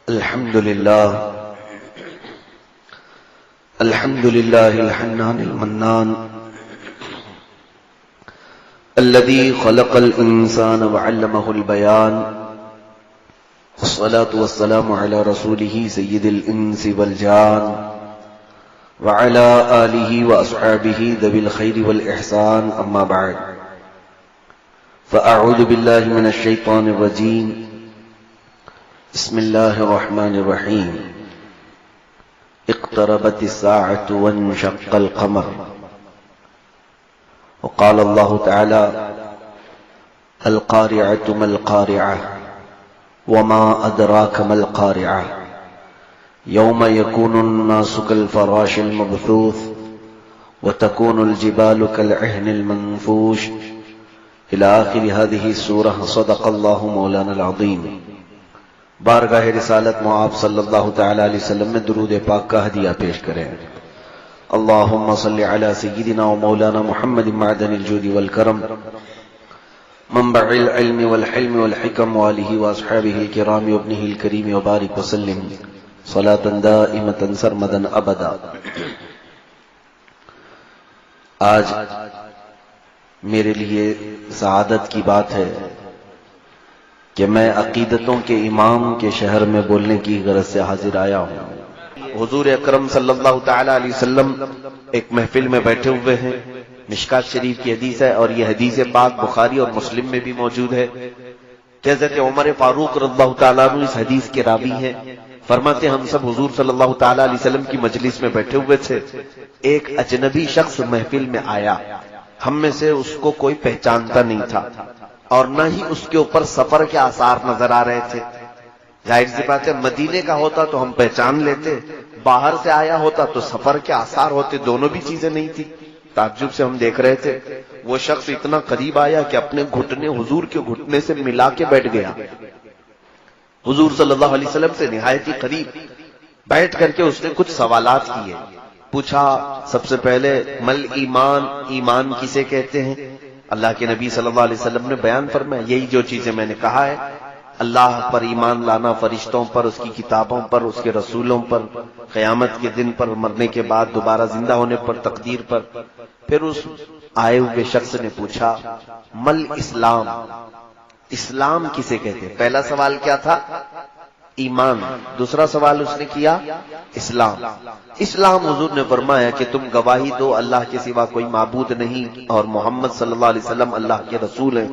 الحمد لله الحنان المنان الذي خلق الإنسان وعلمه البيان والصلاة والسلام على رسوله سيد الإنس والجان وعلى آله وأصحابه ذوي الخير والإحسان أما بعد فأعوذ بالله من الشيطان الرجيم بسم الله الرحمن الرحيم اقتربت الساعة وانشق القمر وقال الله تعالى القارعة ما القارعة وما أدراك ما القارعة يوم يكون الناس كالفراش المبثوث وتكون الجبال كالعهن المنفوش إلى آخر هذه السورة صدق الله مولانا العظيم. بارگاہ رسالت معاب صلی اللہ تعالی علیہ وسلم میں درود پاک کا ہدیہ پیش کریں. اللہم صلی علی سیدنا و مولانا محمد معدن الجود والکرم منبع العلم والحلم والحکم وآلہ واصحابہ الکرام وابنہ الکریم وبارک وسلم صلاة دائمة سرمدا ابدا. آج میرے لیے سعادت کی بات ہے کہ میں عقیدتوں کے امام کے شہر میں بولنے کی غرض سے حاضر آیا ہوں. حضور اکرم صلی اللہ تعالی علیہ وسلم ایک محفل میں بیٹھے ہوئے ہیں. مشکات شریف کی حدیث ہے اور یہ حدیث پاک بخاری اور مسلم میں بھی موجود ہے. حضرت عمر فاروق رضی اللہ تعالیٰ عنہ اس حدیث کے راوی ہیں. فرماتے ہم سب حضور صلی اللہ تعالی علیہ وسلم کی مجلس میں بیٹھے ہوئے تھے. ایک اجنبی شخص محفل میں آیا. ہم میں سے اس کو کوئی پہچانتا نہیں تھا اور نہ ہی اس کے اوپر سفر کے آثار نظر آ رہے تھے. ظاہر سی بات ہے مدینے کا ہوتا تو ہم پہچان لیتے, باہر سے آیا ہوتا تو سفر کے آثار ہوتے. دونوں بھی چیزیں نہیں تھی. تعجب سے ہم دیکھ رہے تھے. وہ شخص اتنا قریب آیا کہ اپنے گھٹنے حضور کے گھٹنے سے ملا کے بیٹھ گیا. حضور صلی اللہ علیہ وسلم سے نہایت ہی قریب بیٹھ کر کے اس نے کچھ سوالات کیے. پوچھا سب سے پہلے مل ایمان, ایمان کسے کہتے ہیں؟ اللہ کے نبی صلی اللہ علیہ وسلم نے بیان فرمایا یہی جو چیزیں میں نے کہا ہے, اللہ پر ایمان لانا, فرشتوں پر, اس کی کتابوں پر, اس کے رسولوں پر, قیامت کے دن پر, مرنے کے بعد دوبارہ زندہ ہونے پر, تقدیر پر. پھر اس آئے ہوئے شخص نے پوچھا مل اسلام, اسلام کسے کہتے ہیں؟ پہلا سوال کیا تھا؟ ایمان. دوسرا سوال اس نے کیا اسلام. اسلام حضور نے فرمایا کہ تم گواہی دو اللہ کے سوا کوئی معبود نہیں اور محمد صلی اللہ علیہ وسلم اللہ کے رسول ہیں.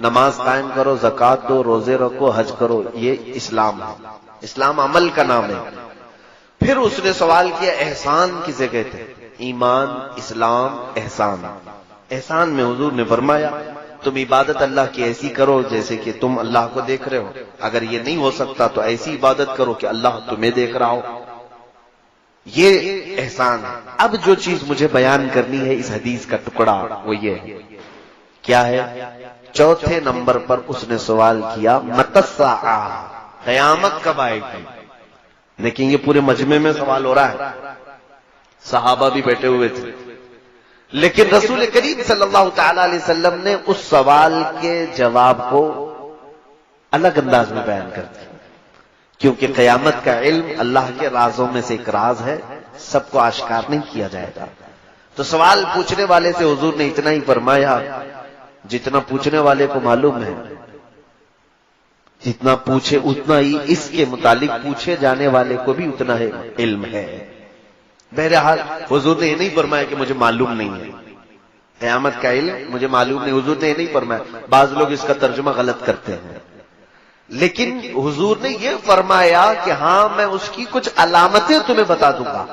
نماز قائم کرو, زکوٰۃ دو, روزے رکھو, حج کرو. یہ اسلام ہے. اسلام عمل کا نام ہے. پھر اس نے سوال کیا احسان کسے کہتے ہیں؟ ایمان, اسلام, احسان. احسان میں حضور نے فرمایا تم عبادت اللہ کی ایسی کرو جیسے کہ تم اللہ کو دیکھ رہے ہو. اگر یہ نہیں ہو سکتا تو ایسی عبادت کرو کہ اللہ تمہیں دیکھ رہا ہو. یہ احسان ہے. اب جو چیز مجھے بیان کرنی ہے اس حدیث کا ٹکڑا وہ یہ ہے. کیا ہے؟ چوتھے نمبر پر اس نے سوال کیا متی الساعہ, قیامت کب آئے گی؟ لیکن یہ پورے مجمع میں سوال ہو رہا ہے. صحابہ بھی بیٹھے ہوئے تھے, لیکن رسول کریم صلی اللہ تعالی علیہ وسلم نے اس سوال کے جواب کو الگ انداز میں بیان کر دیا. کیونکہ قیامت کا علم اللہ کے رازوں میں سے ایک راز ہے, سب کو آشکار نہیں کیا جائے گا. تو سوال پوچھنے والے سے حضور نے اتنا ہی فرمایا جتنا پوچھنے والے کو معلوم ہے. جتنا پوچھے اتنا ہی اس کے متعلق پوچھے جانے والے کو بھی اتنا ہے علم ہے. بہرحال حضور نے یہ نہیں فرمایا کہ مجھے معلوم نہیں ہے قیامت کا علم, مجھے معلوم نہیں. حضور نے یہ نہیں فرمایا. بعض لوگ اس کا ترجمہ غلط کرتے ہیں, لیکن حضور نے یہ فرمایا کہ ہاں میں اس کی کچھ علامتیں تمہیں بتا دوں گا.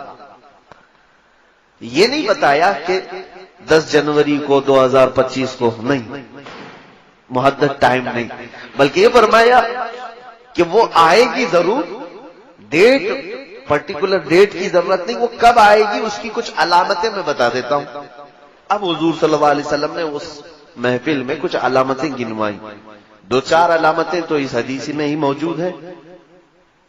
یہ نہیں بتایا کہ 10 جنوری کو 2025 کو, نہیں, محدد ٹائم نہیں, بلکہ یہ فرمایا کہ وہ آئے گی ضرور. ڈیٹ, پرٹیکولر ڈیٹ کی ضرورت نہیں, وہ کب آئے گی اس کی کچھ علامتیں میں بتا دیتا ہوں. اب حضور صلی اللہ علیہ وسلم نے اس محفل میں کچھ علامتیں گنوائی. 2-4 علامتیں تو اس حدیث میں ہی موجود ہے.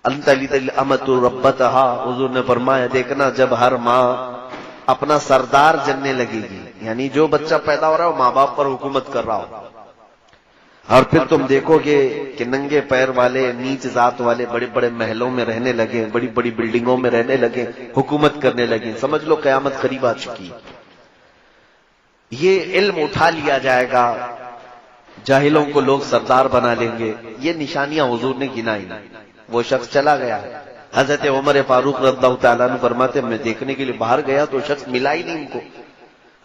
امت ربتہا, حضور نے فرمایا دیکھنا جب ہر ماں اپنا سردار جننے لگے گی, یعنی جو بچہ پیدا ہو رہا ہے وہ ماں باپ پر حکومت کر رہا ہو, اور پھر تم دیکھو گے کہ ننگے پیر والے نیچ ذات والے بڑے بڑے محلوں میں رہنے لگے، بڑی بڑی بلڈنگوں میں رہنے لگے، حکومت کرنے لگے، سمجھ لو قیامت قریب آ چکی۔ یہ علم اٹھا لیا جائے گا، جاہلوں کو لوگ سردار بنا لیں گے، یہ نشانیاں حضور نے گنائی۔ وہ شخص چلا گیا، حضرت عمر فاروق رضی اللہ تعالیٰ عنہ فرماتے میں دیکھنے کے لیے باہر گیا تو شخص ملا ہی نہیں ان کو۔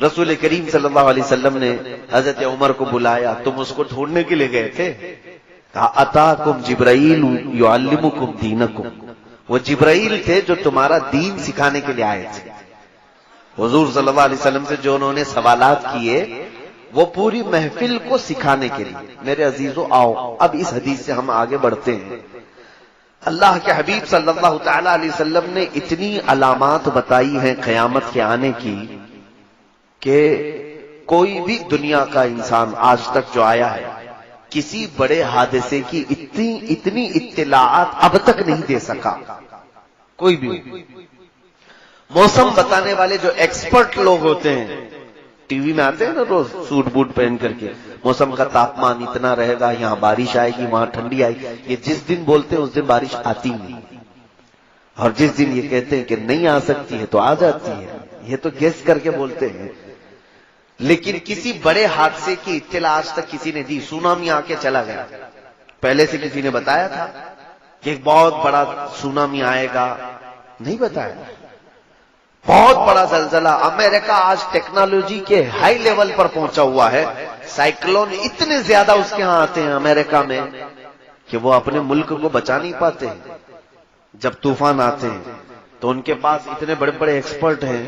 رسول کریم صلی اللہ علیہ وسلم نے حضرت عمر کو بلایا، تم اس کو ڈھونڈنے کے لیے گئے تھے؟ کہا اتاکم جبرائیل یعلمکم دینکم، وہ جبرائیل تھے جو تمہارا دین سکھانے کے لیے آئے تھے۔ حضور صلی اللہ علیہ وسلم سے جو انہوں نے سوالات کیے وہ پوری محفل کو سکھانے کے لیے۔ میرے عزیزو آؤ اب اس حدیث سے ہم آگے بڑھتے ہیں۔ اللہ کے حبیب صلی اللہ تعالی علیہ وسلم نے اتنی علامات بتائی ہیں قیامت کے آنے کی کہ کوئی بھی دنیا کا انسان آج تک جو آیا ہے کسی بڑے حادثے کی اتنی اطلاعات اب تک نہیں دے سکا، کوئی بھی۔ موسم بتانے والے جو ایکسپرٹ لوگ ہوتے ہیں، ٹی وی میں آتے ہیں نا روز سوٹ بوٹ پہن کر کے، موسم کا تاپمان اتنا رہے گا، یہاں بارش آئے گی، وہاں ٹھنڈی آئے گی، یہ جس دن بولتے ہیں اس دن بارش آتی نہیں، اور جس دن یہ کہتے ہیں کہ نہیں آ سکتی ہے تو آ جاتی ہے، یہ تو گیس کر کے بولتے ہیں۔ لیکن کسی بڑے حادثے کی اطلاع آج تک کسی نے دی؟ سونامی آ کے چلا گیا، پہلے سے کسی نے بتایا تھا کہ ایک بہت بڑا سونامی آئے گا؟ نہیں بتایا۔ بہت بڑا زلزلہ، امریکہ آج ٹیکنالوجی کے ہائی لیول پر پہنچا ہوا ہے، سائیکلون اتنے زیادہ اس کے ہاں آتے ہیں امریکہ میں کہ وہ اپنے ملک کو بچا نہیں پاتے ہیں۔ جب طوفان آتے ہیں تو ان کے پاس اتنے بڑے بڑے ایکسپرٹ ہیں،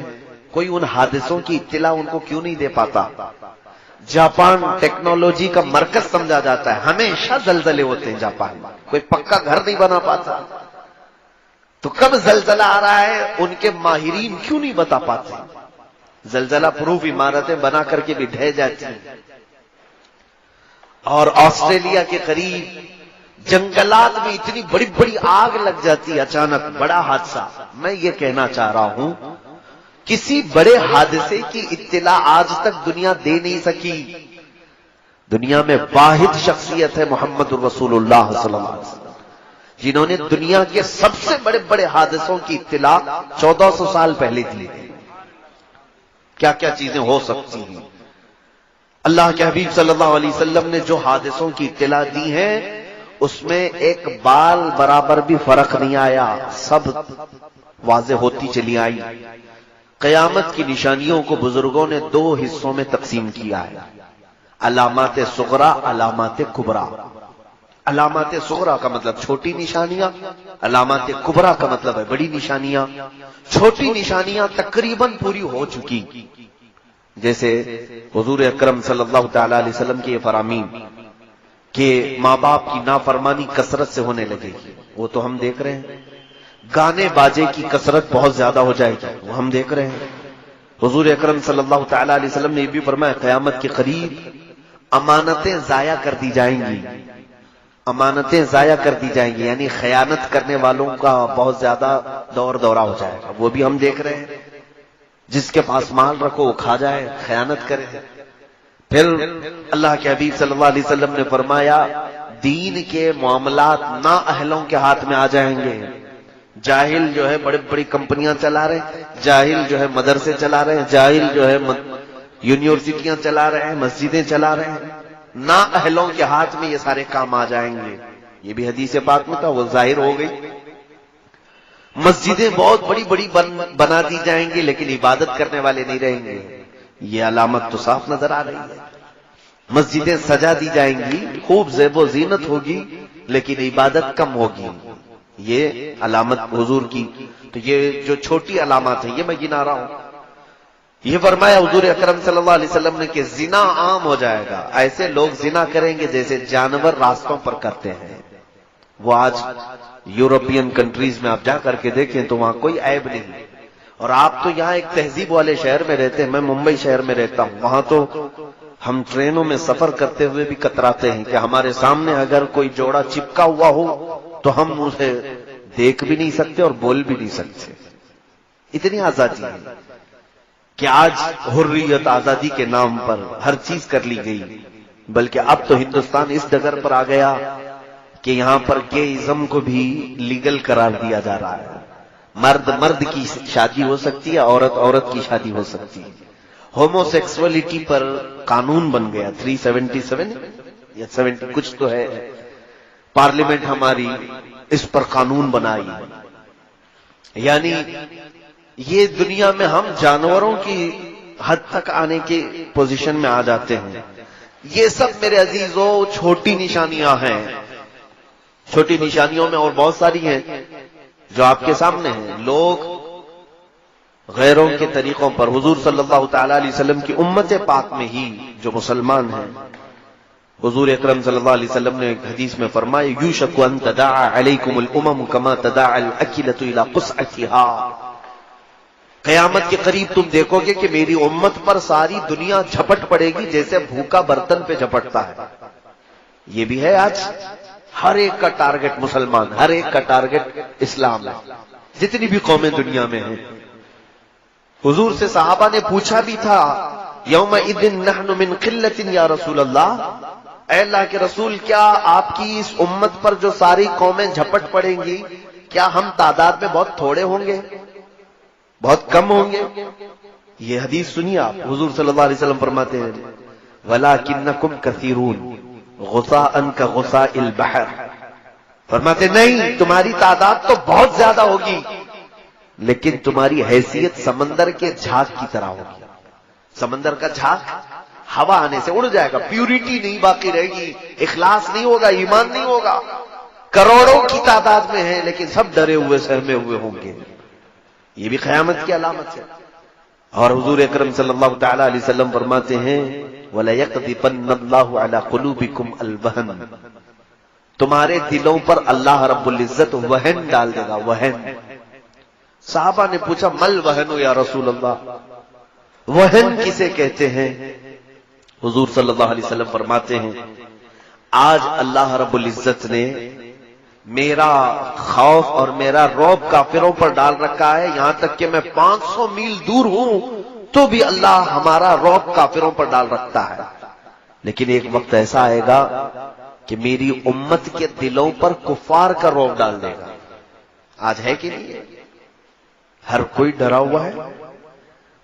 کوئی ان حادثوں کی اطلاع ان کو کیوں نہیں دے پاتا؟ جاپان ٹیکنالوجی کا مرکز سمجھا جاتا ہے، ہمیشہ زلزلے ہوتے ہیں جاپان میں، کوئی پکا گھر نہیں بنا پاتا، تو کب زلزلہ آ رہا ہے ان کے ماہرین کیوں نہیں بتا پاتے؟ زلزلہ پروف عمارتیں بنا کر کے بھی ڈھہ جاتی ہیں۔ اور آسٹریلیا کے قریب جنگلات میں اتنی بڑی بڑی آگ لگ جاتی ہے، اچانک بڑا حادثہ۔ میں یہ کہنا چاہ رہا ہوں کسی بڑے حادثے کی اطلاع آج تک دنیا دے نہیں سکی۔ دنیا میں واحد شخصیت ہے محمد الرسول اللہ صلی اللہ علیہ وسلم، جنہوں نے دنیا کے سب سے بڑے بڑے حادثوں کی اطلاع 1400 سال پہلے دی ہے۔ کیا کیا چیزیں ہو سکتی ہیں؟ اللہ کے حبیب صلی اللہ علیہ وسلم نے جو حادثوں کی اطلاع دی ہے اس میں ایک بال برابر بھی فرق نہیں آیا، سب واضح ہوتی چلی آئی۔ قیامت کی نشانیوں کو بزرگوں نے دو حصوں میں تقسیم کیا ہے، علامات صغرا، علامات کبرا۔ علامات صغرا کا مطلب چھوٹی نشانیاں، علامات کبرا کا مطلب ہے بڑی نشانیاں۔ چھوٹی نشانیاں تقریباً پوری ہو چکی، جیسے حضور اکرم صلی اللہ تعالی علیہ وسلم کے یہ فرامین کہ ماں باپ کی نافرمانی کثرت سے ہونے لگے گی، وہ تو ہم دیکھ رہے ہیں۔ گانے باجے کی کثرت بہت زیادہ ہو جائے گی، وہ ہم دیکھ رہے ہیں۔ حضور اکرم صلی اللہ تعالی علیہ وسلم نے یہ بھی فرمایا قیامت کے قریب امانتیں ضائع کر دی جائیں گی، امانتیں ضائع کر دی جائیں گی، یعنی خیانت کرنے والوں کا بہت زیادہ دور دورہ ہو جائے گا، وہ بھی ہم دیکھ رہے ہیں۔ جس کے پاس مال رکھو وہ کھا جائے، خیانت کرے۔ پھر اللہ کے حبیب صلی اللہ علیہ وسلم نے فرمایا دین کے معاملات نااہلوں کے ہاتھ میں آ جائیں گے۔ جاہل جو ہے بڑی بڑی کمپنیاں چلا رہے ہیں، جاہل جو ہے مدرسے چلا رہے ہیں، جاہل جو ہے یونیورسٹیاں چلا رہے ہیں، مسجدیں چلا رہے ہیں، نااہلوں کے ہاتھ میں یہ سارے کام آ جائیں گے۔ یہ بھی حدیث پاک میں تھا، وہ ظاہر ہو گئی۔ مسجدیں بہت بڑی بڑی بنا دی جائیں گی لیکن عبادت کرنے والے نہیں رہیں گے، یہ علامت تو صاف نظر آ رہی ہے۔ مسجدیں سجا دی جائیں گی، خوب زیب و زینت ہوگی لیکن عبادت کم ہوگی، یہ علامت حضور کی۔ تو یہ جو چھوٹی علامات ہیں یہ میں گنا رہا ہوں۔ یہ فرمایا حضور اکرم صلی اللہ علیہ وسلم نے کہ زنا عام ہو جائے گا، ایسے لوگ زنا کریں گے جیسے جانور راستوں پر کرتے ہیں۔ وہ آج یورپین کنٹریز میں آپ جا کر کے دیکھیں تو وہاں کوئی عیب نہیں، اور آپ تو یہاں ایک تہذیب والے شہر میں رہتے ہیں، میں ممبئی شہر میں رہتا ہوں، وہاں تو ہم ٹرینوں میں سفر کرتے ہوئے بھی کتراتے ہیں کہ ہمارے سامنے اگر کوئی جوڑا چپکا ہوا ہو تو ہم اسے دیکھ بھی نہیں سکتے اور بول بھی نہیں سکتے۔ اتنی آزادی ہے کہ آج حریت آزادی کے نام پر ہر چیز کر لی گئی۔ بلکہ اب تو ہندوستان اس ڈگر پر آ گیا کہ یہاں پر گےازم کو بھی لیگل قرار دیا جا رہا ہے. مرد مرد کی شادی ہو سکتی ہے، عورت عورت کی شادی ہو سکتی ہے. ہومو سیکسولیٹی پر قانون بن گیا 377 یا 70 کچھ تو ہے. پارلیمنٹ ہماری اس پر قانون بنائی. یعنی یہ دنیا میں ہم جانوروں کی حد تک آنے کی پوزیشن میں آ جاتے ہیں. یہ سب میرے عزیزوں چھوٹی نشانیاں ہیں. چھوٹی نشانیوں میں اور بہت ساری ہیں جو آپ کے سامنے ہیں. لوگ غیروں کے طریقوں پر، حضور صلی اللہ تعالی علیہ وسلم کی امت پاک میں ہی جو مسلمان ہیں، حضور اکرم صلی اللہ علیہ وسلم نے ایک حدیث میں فرمایا یوشک ان تداعى علیکم الامم کما تداعى الاکلۃ الى قصعتها. قیامت کے قریب تم دیکھو گے کہ میری امت پر ساری دنیا جھپٹ پڑے گی جیسے بھوکا برتن پہ جھپٹتا ہے. یہ بھی ہے آج ہر ایک کا ٹارگٹ مسلمان، ہر ایک کا ٹارگٹ اسلام ہے، جتنی بھی قومیں دنیا میں ہیں. حضور سے صحابہ نے پوچھا بھی تھا یومئذ نحن من قلۃ یا رسول اللہ، اے اللہ کے رسول کیا آپ کی اس امت پر جو ساری قومیں جھپٹ پڑیں گی کیا ہم تعداد میں بہت تھوڑے ہوں گے، بہت کم ہوں گے؟ یہ حدیث سنیے آپ. حضور صلی اللہ علیہ وسلم فرماتے ہیں وَلَكِنَّكُمْ كَثِيرُونَ غُثَاءً كَغُثَاءِ الْبَحْرِ. فرماتے نہیں تمہاری تعداد تو بہت زیادہ ہوگی لیکن تمہاری حیثیت سمندر کے جھاگ کی طرح ہوگی. سمندر کا جھاگ ہوا آنے سے اڑ جائے گا، پیوریٹی نہیں باقی رہے گی، اخلاص نہیں ہوگا، ایمان نہیں ہوگا. کروڑوں کی تعداد میں ہیں لیکن سب ڈرے ہوئے سہمے ہوئے ہوں گے. یہ بھی قیامت کی علامت ہے. اور حضور اکرم صلی اللہ تعالی علیہ وسلم فرماتے ہیں وَلَيَقْذِفَنَّ اللَّهُ عَلَى قُلُوبِكُمْ الْوَهْنَ. تمہارے دلوں پر اللہ رب العزت وہن ڈال دے گا. وہن. صحابہ نے پوچھا مل وہن یا رسول اللہ، وہن کسے کہتے ہیں؟ حضور صلی اللہ علیہ وسلم فرماتے ہیں آج اللہ رب العزت نے میرا خوف اور میرا رعب کافروں پر ڈال رکھا ہے، یہاں تک کہ میں 500 میل دور ہوں تو بھی اللہ ہمارا رعب کافروں پر ڈال رکھتا ہے. لیکن ایک وقت ایسا آئے گا کہ میری امت کے دلوں پر کفار کا رعب ڈال دے گا. آج ہے کہ نہیں؟ ہر کوئی ڈرا ہوا ہے.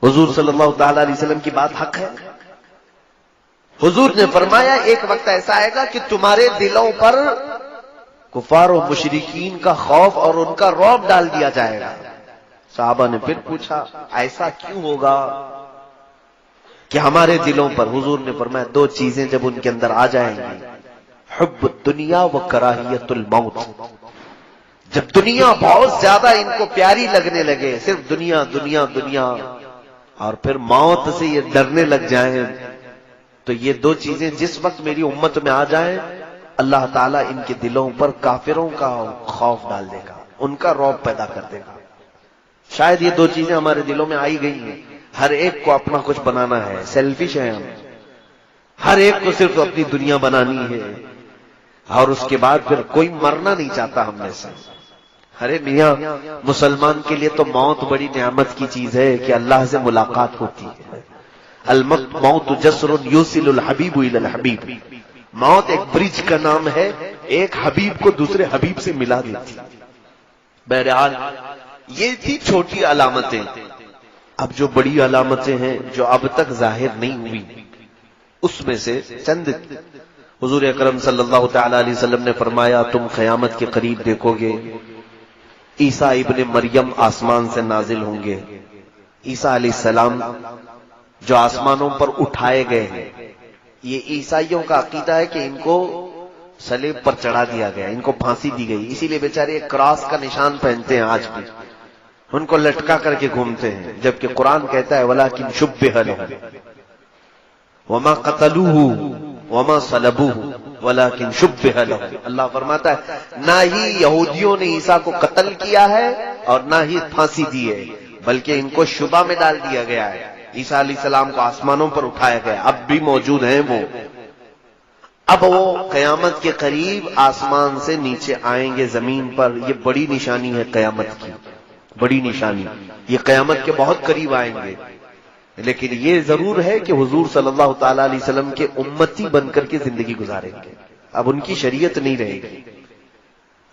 حضور صلی اللہ تعالی علیہ وسلم کی بات حق ہے. حضور نے فرمایا ایک وقت ایسا آئے گا کہ تمہارے دلوں پر کفار و مشرکین کا خوف اور ان کا رعب ڈال دیا جائے گا. صحابہ نے پھر پوچھا ایسا کیوں ہوگا کہ ہمارے دلوں پر؟ حضور نے فرمایا دو چیزیں جب ان کے اندر آ جائیں گی، حب الدنیا و کراہیت الموت. جب دنیا بہت زیادہ ان کو پیاری لگنے لگے، صرف دنیا دنیا دنیا، اور پھر موت سے یہ ڈرنے لگ جائیں، تو یہ دو چیزیں جس وقت میری امت میں آ جائیں اللہ تعالیٰ ان کے دلوں پر کافروں کا خوف ڈال دے گا، ان کا رعب پیدا کر دے گا. شاید یہ دو چیزیں ہمارے دلوں میں آئی گئی ہیں. ہر ایک کو اپنا کچھ بنانا ہے، سیلفش ہیں ہم، ہر ایک کو صرف اپنی دنیا بنانی ہے، اور اس کے بعد پھر کوئی مرنا نہیں چاہتا ہم میں سے. ارے میاں مسلمان کے لیے تو موت بڑی نعمت کی چیز ہے کہ اللہ سے ملاقات ہوتی ہے. الموت جسر یوصل الحبیب الی الحبیب. موت ایک برج کا نام ہے، ایک حبیب کو دوسرے حبیب سے ملا دیتی. بہرحال یہ تھی چھوٹی علامتیں. اب جو بڑی علامتیں ہیں جو اب تک ظاہر نہیں ہوئی، اس میں سے چند حضور اکرم صلی اللہ تعالی علیہ وسلم نے فرمایا تم قیامت کے قریب دیکھو گے عیسیٰ ابن مریم آسمان سے نازل ہوں گے. عیسیٰ علیہ السلام جو آسمانوں پر اٹھائے گئے ہیں، یہ عیسائیوں کا عقیدہ ہے کہ ان کو صلیب پر چڑھا دیا گیا، ان کو پھانسی دی گئی، اسی لیے بیچارے ایک کراس کا نشان پہنتے ہیں آج بھی، ان کو لٹکا کر کے گھومتے ہیں. جبکہ قرآن کہتا ہے وَلَٰكِن شُبِّهَ لَهُمْ وَمَا قَتَلُوهُ وَمَا صَلَبُوهُ وَلَٰكِن شُبِّهَ لَهُمْ. اللہ فرماتا ہے نہ ہی یہودیوں نے عیسیٰ کو قتل کیا ہے اور نہ ہی پھانسی دی ہے، بلکہ ان کو شبہ میں ڈال دیا گیا ہے. عیسیٰ علیہ السلام کو آسمانوں پر اٹھایا گیا، اب بھی موجود ہیں وہ. اب وہ قیامت کے قریب آسمان سے نیچے آئیں گے زمین پر. یہ بڑی نشانی ہے قیامت کی، بڑی نشانی. یہ قیامت کے بہت قریب آئیں گے. لیکن یہ ضرور ہے کہ حضور صلی اللہ تعالی علیہ وسلم کے امتی بن کر کے زندگی گزاریں گے. اب ان کی شریعت نہیں رہے گی،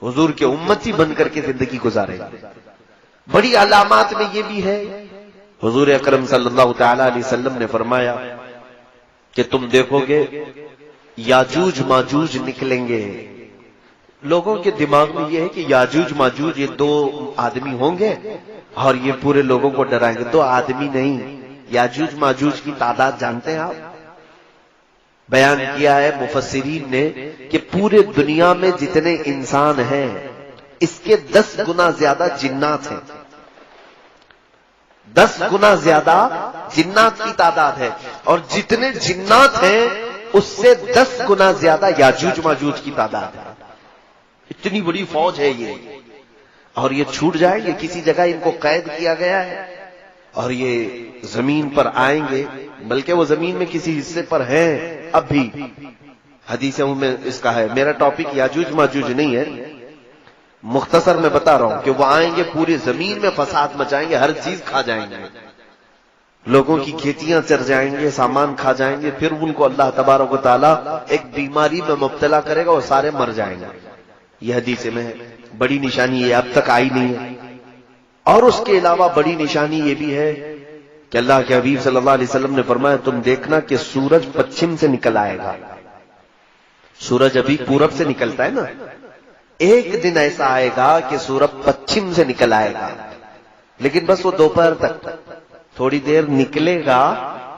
حضور کے امتی بن کر کے زندگی گزاریں گے. بڑی علامات میں یہ بھی ہے، حضور اکرم صلی اللہ تعالی علیہ وسلم نے فرمایا کہ تم دیکھو گے یاجوج ماجوج نکلیں گے. لوگوں کے دماغ میں یہ ہے کہ یاجوج ماجوج یہ 2 آدمی ہوں گے اور یہ پورے لوگوں کو ڈرائیں گے. 2 آدمی نہیں، یاجوج ماجوج کی تعداد جانتے ہیں آپ؟ بیان کیا ہے مفسرین نے کہ پورے دنیا میں جتنے انسان ہیں اس کے 10 گنا زیادہ جنات ہیں. 10 گنا زیادہ جنات کی تعداد ہے، اور جتنے جنات ہیں اس سے 10 گنا زیادہ یاجوج ماجوج کی تعداد ہے. اتنی بڑی فوج ہے یہ، اور یہ چھوٹ جائے گے. کسی جگہ ان کو قید کیا گیا ہے اور یہ زمین پر آئیں گے، بلکہ وہ زمین میں کسی حصے پر ہیں اب بھی. حدیثوں میں اس کا ہے. میرا ٹاپک یاجوج ماجوج نہیں ہے، مختصر میں بتا رہا ہوں کہ وہ آئیں گے، پوری زمین میں فساد مچائیں گے، ہر چیز کھا جائیں گے، لوگوں کی کھیتیاں چر جائیں گے، سامان کھا جائیں گے. پھر ان کو اللہ تبارک و تعالیٰ ایک بیماری میں مبتلا کرے گا اور سارے مر جائیں گے. یہ حدیث میں ہے. بڑی نشانی یہ اب تک آئی نہیں ہے. اور اس کے علاوہ بڑی نشانی یہ بھی ہے کہ اللہ کے حبیب صلی اللہ علیہ وسلم نے فرمایا تم دیکھنا کہ سورج پچھم سے نکل آئے گا. سورج ابھی پورب سے نکلتا ہے نا، ایک دن ایسا آئے گا کہ سورج پچھم سے نکل آئے گا، لیکن بس وہ دوپہر تک تھوڑی دیر نکلے گا،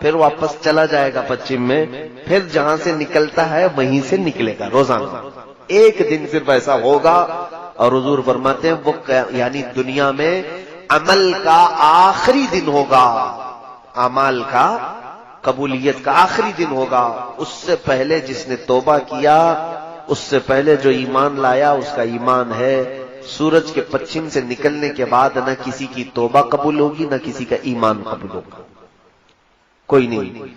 پھر واپس چلا جائے گا پچھم میں. پھر جہاں سے نکلتا ہے وہیں سے نکلے گا روزانہ. ایک دن صرف ایسا ہوگا. اور حضور فرماتے ہیں وہ یعنی دنیا میں عمل کا آخری دن ہوگا، اعمال کا قبولیت کا آخری دن ہوگا. اس سے پہلے جس نے توبہ کیا، اس سے پہلے جو ایمان لایا اس کا ایمان ہے. سورج کے پچھم سے نکلنے کے بعد نہ کسی کی توبہ قبول ہوگی نہ کسی کا ایمان قبول ہوگا، کوئی نہیں.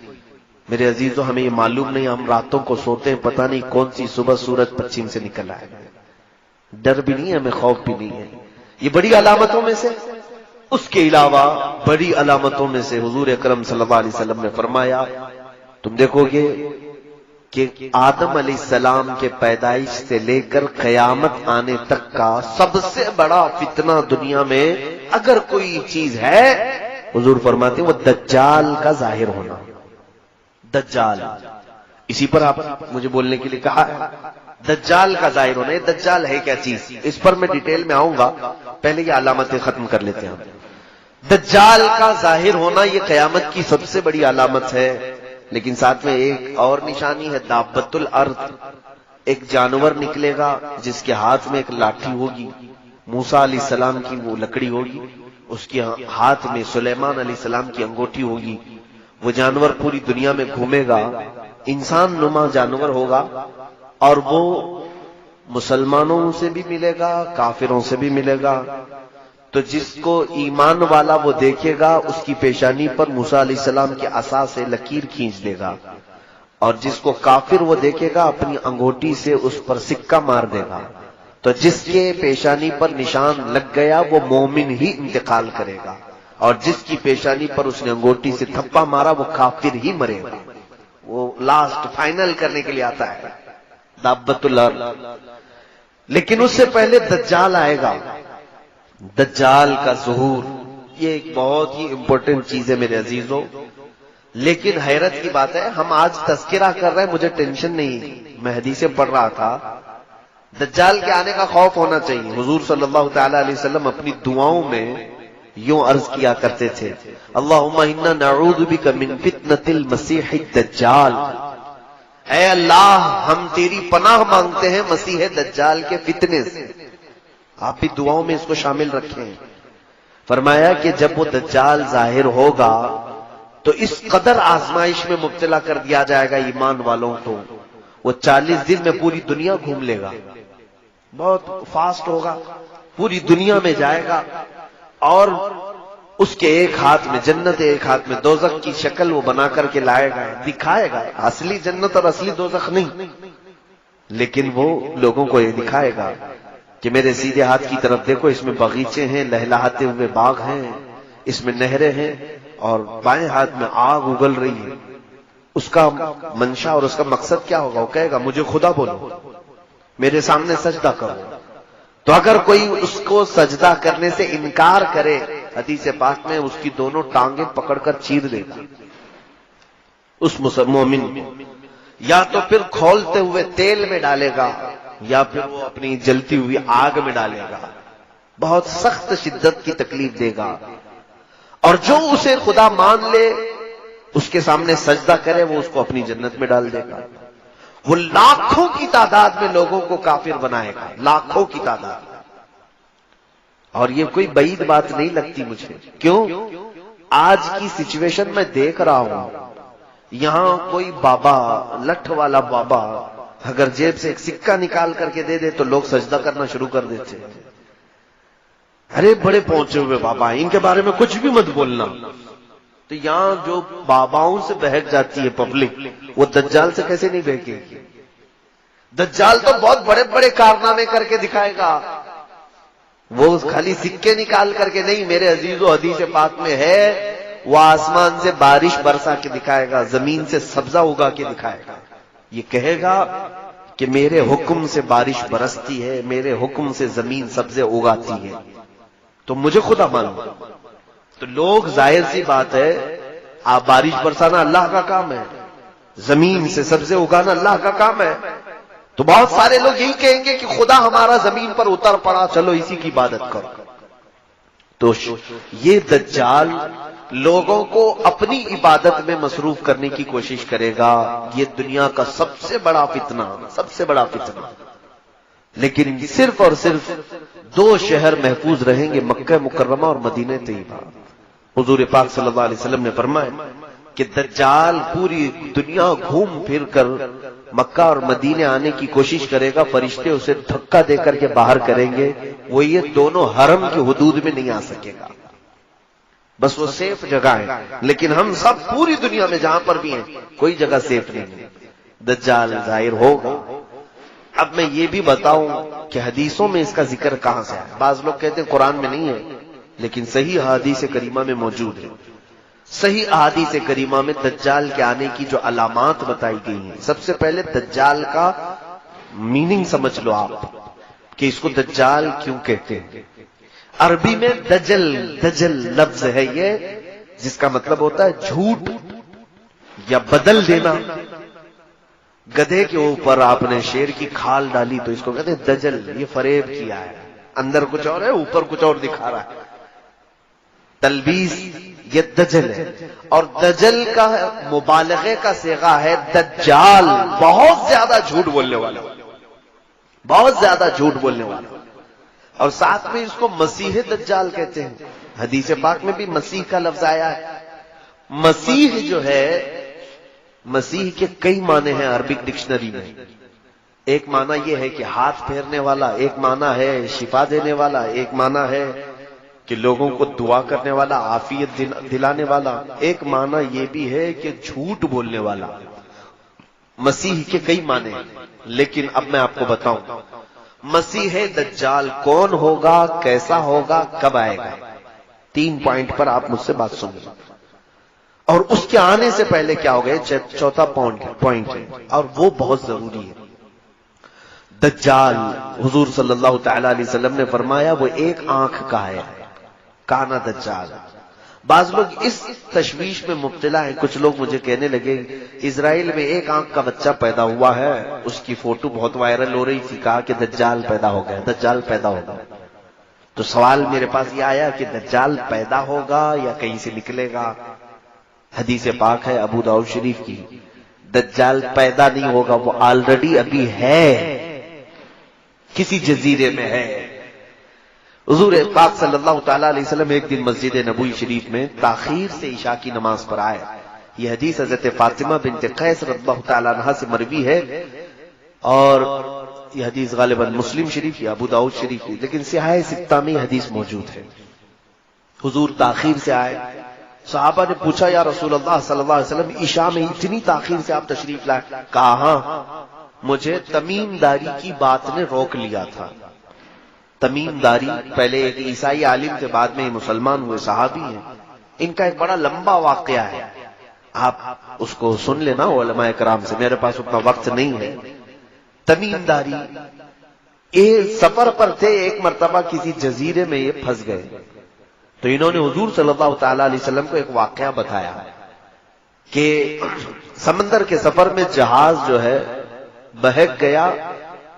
میرے عزیزو ہمیں یہ معلوم نہیں، ہم راتوں کو سوتے ہیں پتہ نہیں کون سی صبح سورج پچھم سے نکل آئے. ڈر بھی نہیں ہے، ہمیں خوف بھی نہیں ہے. یہ بڑی علامتوں میں سے. اس کے علاوہ بڑی علامتوں میں سے حضور اکرم صلی اللہ علیہ وسلم نے فرمایا تم دیکھو گے کہ آدم علیہ السلام کے پیدائش سے لے کر قیامت آنے تک کا سب سے بڑا فتنہ دنیا میں اگر کوئی چیز ہے، حضور فرماتے ہیں وہ دجال کا ظاہر ہونا. دجال، اسی پر آپ مجھے بولنے کے لیے کہا ہے. دجال کا ظاہر ہونا. یہ دجال ہے کیا چیز، اس پر میں ڈیٹیل میں آؤں گا، پہلے یہ علامتیں ختم کر لیتے ہیں. دجال کا ظاہر ہونا یہ قیامت کی سب سے بڑی علامت ہے. لیکن ساتھ میں ایک اور نشانی ہے، دابۃ الارض. ایک جانور نکلے گا جس کے ہاتھ میں ایک لاٹھی ہوگی، موسیٰ علیہ السلام کی وہ لکڑی ہوگی، اس کے ہاتھ میں سلیمان علیہ السلام کی انگوٹھی ہوگی. وہ جانور پوری دنیا میں گھومے گا، انسان نما جانور ہوگا، اور وہ مسلمانوں سے بھی ملے گا، کافروں سے بھی ملے گا. تو جس کو ایمان والا وہ دیکھے گا اس کی پیشانی پر موسیٰ علیہ السلام کے عصا سے لکیر کھینچ دے گا، اور جس کو کافر وہ دیکھے گا اپنی انگوٹھی سے اس پر سکہ مار دے گا. تو جس کے پیشانی پر نشان لگ گیا وہ مومن ہی انتقال کرے گا، اور جس کی پیشانی پر اس نے انگوٹھی سے تھپا مارا وہ کافر ہی مرے گا. وہ لاسٹ فائنل کرنے کے لیے آتا ہے دابۃ الارض. لیکن اس سے پہلے دجال آئے گا. دجال کا ظہور یہ ایک بہت ہی امپورٹنٹ چیز ہے میرے عزیزوں. لیکن حیرت کی بات ہے ہم آج تذکرہ کر رہے ہیں، مجھے ٹینشن نہیں، میں حدیثیں پڑھ رہا تھا. دجال کے آنے کا خوف ہونا چاہیے. حضور صلی اللہ تعالی علیہ وسلم اپنی دعاؤں میں یوں عرض کیا کرتے تھے، اللہم انا نعوذ بک من فتنة المسیح الدجال. اے اللہ ہم تیری پناہ مانگتے ہیں مسیح دجال کے فتنے سے. آپ بھی دعاؤں میں اس کو شامل رکھیں. فرمایا کہ جب وہ دجال ظاہر ہوگا تو اس قدر آزمائش میں مبتلا کر دیا جائے گا ایمان والوں کو، وہ 40 دن میں پوری دنیا گھوم لے گا. بہت فاسٹ ہوگا، پوری دنیا میں جائے گا، اور اس کے ایک ہاتھ میں جنت ایک ہاتھ میں دوزخ کی شکل وہ بنا کر کے لائے گا، دکھائے گا. اصلی جنت اور اصلی دوزخ نہیں، لیکن وہ لوگوں کو یہ دکھائے گا کہ میرے سیدھے ہاتھ کی طرف دیکھو، اس میں باغیچے ہیں، لہلہاتے ہوئے باغ ہیں، اس میں نہریں ہیں، اور بائیں ہاتھ میں آگ اگل رہی ہے، اس کا منشا اور اس کا مقصد کیا ہوگا؟ وہ کہے گا مجھے خدا بولو، میرے سامنے سجدہ کرو۔ تو اگر کوئی اس کو سجدہ کرنے سے انکار کرے، حدیث پاک میں اس کی دونوں ٹانگیں پکڑ کر چیر دے گا اس مومن کو، یا تو پھر کھولتے ہوئے تیل میں ڈالے گا یا پھر وہ اپنی جلتی ہوئی آگ میں ڈالے گا، بہت سخت شدت کی تکلیف دے گا۔ اور جو اسے خدا مان لے، اس کے سامنے سجدہ کرے، وہ اس کو اپنی جنت میں ڈال دے گا۔ وہ لاکھوں کی تعداد میں لوگوں کو کافر بنائے گا، لاکھوں کی تعداد۔ اور یہ کوئی بعید بات نہیں لگتی مجھے، کیوں؟ آج کی سچویشن میں دیکھ رہا ہوں، یہاں کوئی بابا، لٹھ والا بابا اگر جیب سے ایک سکہ نکال کر کے دے دے تو لوگ سجدہ کرنا شروع کر دیتے ہیں۔ ارے بڑے پہنچے ہوئے بابا، ان کے بارے میں کچھ بھی مت بولنا۔ تو یہاں جو باباؤں سے بہک جاتی ہے پبلک، وہ دجال سے کیسے نہیں بہکے گی؟ دجال تو بہت بڑے بڑے کارنامے کر کے دکھائے گا، وہ خالی سکے نکال کر کے نہیں، میرے عزیزو حدیث پاک میں ہے، وہ آسمان سے بارش برسا کے دکھائے گا، زمین سے سبزہ اگا کے دکھائے گا۔ یہ کہے گا کہ میرے حکم سے بارش برستی ہے، میرے حکم سے زمین سبزے اگاتی ہے، تو مجھے خدا مانو۔ تو لوگ، ظاہر سی بات ہے، آپ بارش برسانا اللہ کا کام ہے، زمین سے سبزے اگانا اللہ کا کام ہے، تو بہت سارے لوگ یہی کہیں گے کہ خدا ہمارا زمین پر اتر پڑا، چلو اسی کی عبادت کرو۔ تو یہ دجال لوگوں کو اپنی عبادت میں مصروف کرنے کی کوشش کرے گا۔ یہ دنیا کا سب سے بڑا فتنہ، سب سے بڑا فتنہ۔ لیکن صرف اور صرف دو شہر محفوظ رہیں گے، مکہ مکرمہ اور مدینہ طیبہ۔ حضور پاک صلی اللہ علیہ وسلم نے فرمایا کہ دجال پوری دنیا گھوم پھر کر مکہ اور مدینے آنے کی کوشش کرے گا، فرشتے اسے دھکا دے کر کے باہر کریں گے، وہ یہ دونوں حرم کی حدود میں نہیں آ سکے گا، بس وہ سیف جگہ ہے۔ لیکن ہم سب پوری دنیا میں جہاں پر بھی ہیں، کوئی جگہ سیف نہیں ہے، دجال ظاہر ہوگا۔ اب میں یہ بھی بتاؤں کہ حدیثوں میں اس کا ذکر کہاں سے ہے۔ بعض لوگ کہتے ہیں قرآن میں نہیں ہے، لیکن صحیح احادیث کریمہ میں موجود ہے۔ صحیح احادیث کریمہ میں دجال کے آنے کی جو علامات بتائی گئی ہیں، سب سے پہلے دجال کا میننگ سمجھ لو آپ کہ اس کو دجال کیوں کہتے ہیں۔ عربی میں دجل، دجل لفظ ہے یہ، جس کا مطلب ہوتا ہے جھوٹ یا بدل دینا۔ گدھے کے اوپر آپ نے شیر کی کھال ڈالی تو اس کو کہتے ہیں دجل، یہ فریب کیا ہے، اندر کچھ اور ہے، اوپر کچھ اور دکھا رہا ہے، تلبیس، یہ دجل ہے۔ اور دجل کا مبالغے کا صیغہ ہے دجال، بہت زیادہ جھوٹ بولنے والا، بہت زیادہ جھوٹ بولنے والا۔ اور ساتھ میں اس کو مسیح دجال کہتے ہیں، حدیث پاک میں بھی مسیح کا لفظ آیا ہے۔ مسیح جو ہے، مسیح کے کئی معنی ہیں عربک ڈکشنری میں۔ ایک معنی یہ ہے کہ ہاتھ پھیرنے والا، ایک معنی ہے شفا دینے والا، ایک معنی ہے کہ لوگوں کو دعا کرنے والا، عافیت دلانے والا، ایک معنی یہ بھی ہے کہ جھوٹ بولنے والا۔ مسیح کے کئی معنی ہیں، لیکن اب میں آپ کو بتاؤں مسیح دجال کون ہوگا، کیسا ہوگا، کب آئے گا۔ 3 پوائنٹ پر آپ مجھ سے بات سنیں، اور اس کے آنے سے پہلے کیا ہو گئے، چوتھا پوائنٹ ہے، اور وہ بہت ضروری ہے۔ دجال، حضور صلی اللہ تعالی علیہ وسلم نے فرمایا وہ ایک آنکھ کا ہے، کانا دجال۔ بعض لوگ اس تشویش میں مبتلا ہیں، کچھ لوگ مجھے کہنے لگے اسرائیل میں ایک آنکھ کا بچہ پیدا ہوا ہے، اس کی فوٹو بہت وائرل ہو رہی تھی، کہا کہ دجال پیدا ہو گیا، دجال پیدا ہوگا۔ تو سوال میرے پاس یہ آیا کہ دجال پیدا ہوگا یا کہیں سے نکلے گا؟ حدیث پاک ہے ابو داؤد شریف کی، دجال پیدا نہیں ہوگا، وہ آلریڈی ابھی ہے، کسی جزیرے میں ہے۔ حضور پاک صلی اللہ تعالی علیہ وسلم ایک دن مسجد نبوی شریف میں تاخیر سے عشاء کی نماز پر آئے۔ یہ حدیث حضرت فاطمہ بنت قیس رضی اللہ تعالی عنہا سے مروی ہے، اور یہ حدیث غالباً مسلم شریف یا ابو داؤد شریف کی، لیکن صحاح ستہ میں حدیث موجود ہے۔ حضور تاخیر سے آئے، صحابہ نے پوچھا یا رسول اللہ صلی اللہ علیہ وسلم عشاء میں اتنی تاخیر سے آپ تشریف لائے؟ کہا ہاں، مجھے تمیم داری کی بات نے روک لیا تھا۔ تمیم داری پہلے ایک عیسائی عالم تھے، بعد میں مسلمان ہوئے، صحابی ہیں، ان کا ایک بڑا لمبا واقعہ ہے، آپ اس کو سن لینا علماء کرام سے، میرے پاس اتنا وقت نہیں ہے۔ تمیم داری یہ سفر پر تھے، ایک مرتبہ کسی جزیرے میں یہ پھنس گئے، تو انہوں نے حضور صلی اللہ تعالی علیہ وسلم کو ایک واقعہ بتایا کہ سمندر کے سفر میں جہاز جو ہے بہک گیا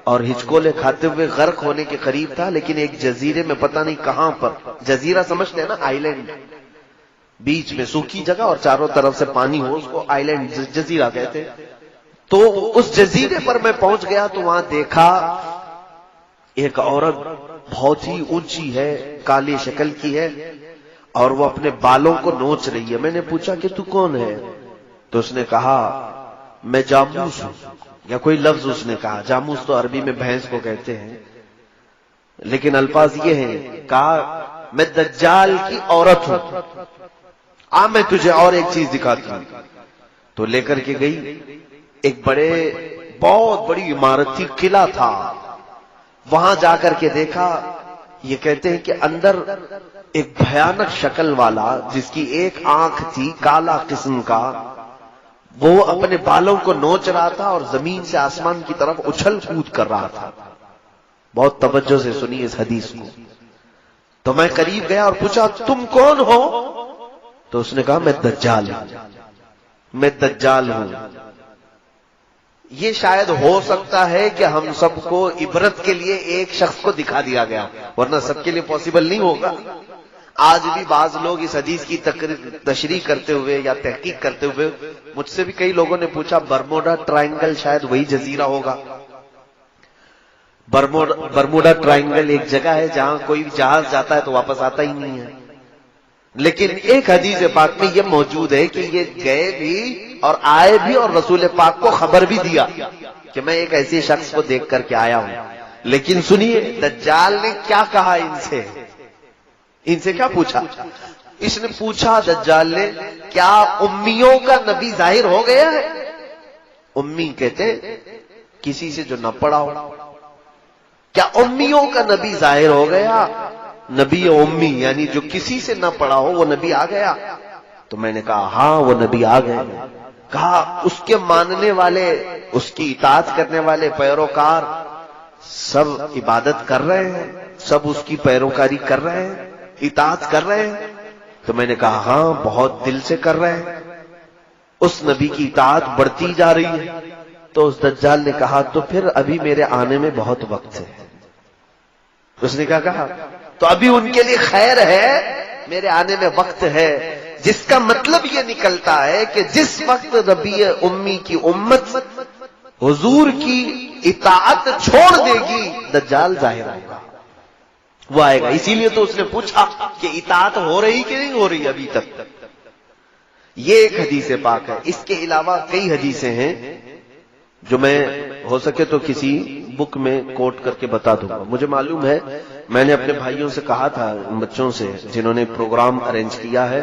اور ہچکولے کھاتے ہوئے غرق ہونے کے قریب تھا، لیکن ایک جزیرے میں پتہ نہیں کہاں پر، جزیرہ سمجھتے ہیں نا، آئی لینڈ، بیچ میں سوکھی جگہ اور چاروں طرف سے پانی ہو، اس کو آئی لینڈ جزیرہ کہتے۔ تو اس جزیرے پر میں پہنچ گیا تو وہاں دیکھا ایک عورت بہت ہی اونچی ہے، کالی شکل کی ہے، اور وہ اپنے بالوں کو نوچ رہی ہے۔ میں نے پوچھا کہ تو کون ہے؟ تو اس نے کہا میں جاموس ہوں، یا کوئی لفظ اس نے کہا، جاموس تو عربی میں بھینس کو کہتے ہیں، لیکن الفاظ یہ ہیں، کہا میں دجال کی عورت ہوں، میں تجھے اور ایک چیز دکھاتی ہوں۔ تو لے کر کے گئی، ایک بہت بڑی عمارت تھی، قلعہ تھا، وہاں جا کر کے دیکھا، یہ کہتے ہیں کہ اندر ایک بھیانک شکل والا جس کی ایک آنکھ تھی کالا قسم کا، وہ اپنے بالوں کو نوچ رہا تھا اور زمین سے آسمان کی طرف اچھل کود کر رہا تھا۔ بہت توجہ سے سنی اس حدیث کو۔ تو میں قریب گیا اور پوچھا تم کون ہو؟ تو اس نے کہا میں دجال ہوں، میں دجال ہوں۔ یہ شاید ہو سکتا ہے کہ ہم سب کو عبرت کے لیے ایک شخص کو دکھا دیا گیا، ورنہ سب کے لیے پاسبل نہیں ہوگا۔ آج بھی بعض لوگ اس حدیث کی تشریح کرتے ہوئے یا تحقیق کرتے ہوئے، مجھ سے بھی کئی لوگوں نے پوچھا برموڈا ٹرائنگل شاید وہی جزیرہ ہوگا۔ برموڈا ٹرائنگل ایک جگہ ہے جہاں کوئی جہاز جاتا ہے تو واپس آتا ہی نہیں ہے، لیکن ایک حدیث پاک میں یہ موجود ہے کہ یہ گئے بھی اور آئے بھی، اور رسول پاک کو خبر بھی دیا کہ میں ایک ایسے شخص کو دیکھ کر کے آیا ہوں۔ لیکن سنیے دجال نے کیا کہا ان سے کیا پوچھا؟ اس نے پوچھا دجال نے کیا امیوں کا نبی ظاہر ہو گیا ہے؟ امی کہتے کسی سے جو نہ پڑھا ہو۔ کیا امیوں کا نبی ظاہر ہو گیا؟ نبی امی یعنی جو کسی سے نہ پڑھا ہو وہ نبی آ گیا؟ تو میں نے کہا ہاں وہ نبی آ گئے۔ کہا اس کے ماننے والے، اس کی اطاعت کرنے والے پیروکار سب عبادت کر رہے ہیں، سب اس کی پیروکاری کر رہے ہیں، اطاعت کر رہے ہیں؟ تو میں نے کہا ہاں بہت دل سے کر رہے ہیں، اس نبی کی اطاعت بڑھتی جا رہی ہے۔ تو اس دجال نے کہا تو پھر ابھی میرے آنے میں بہت وقت ہے۔ اس نے کیا کہا؟ تو ابھی ان کے لیے خیر ہے، میرے آنے میں وقت ہے، جس کا مطلب یہ نکلتا ہے کہ جس وقت نبی امی کی امت حضور کی اطاعت چھوڑ دے گی دجال ظاہر ہوگا، وہ آئے گا۔ اسی لیے تو اس نے پوچھا کہ اطاعت ہو رہی کہ نہیں ہو رہی ابھی تک۔ یہ ایک حدیث پاک ہے۔ اس کے علاوہ کئی حدیثیں ہیں جو میں ہو سکے تو کسی بک میں کوٹ کر کے بتا دوں گا۔ مجھے معلوم ہے میں نے اپنے بھائیوں سے کہا تھا، بچوں سے جنہوں نے پروگرام ارینج کیا ہے،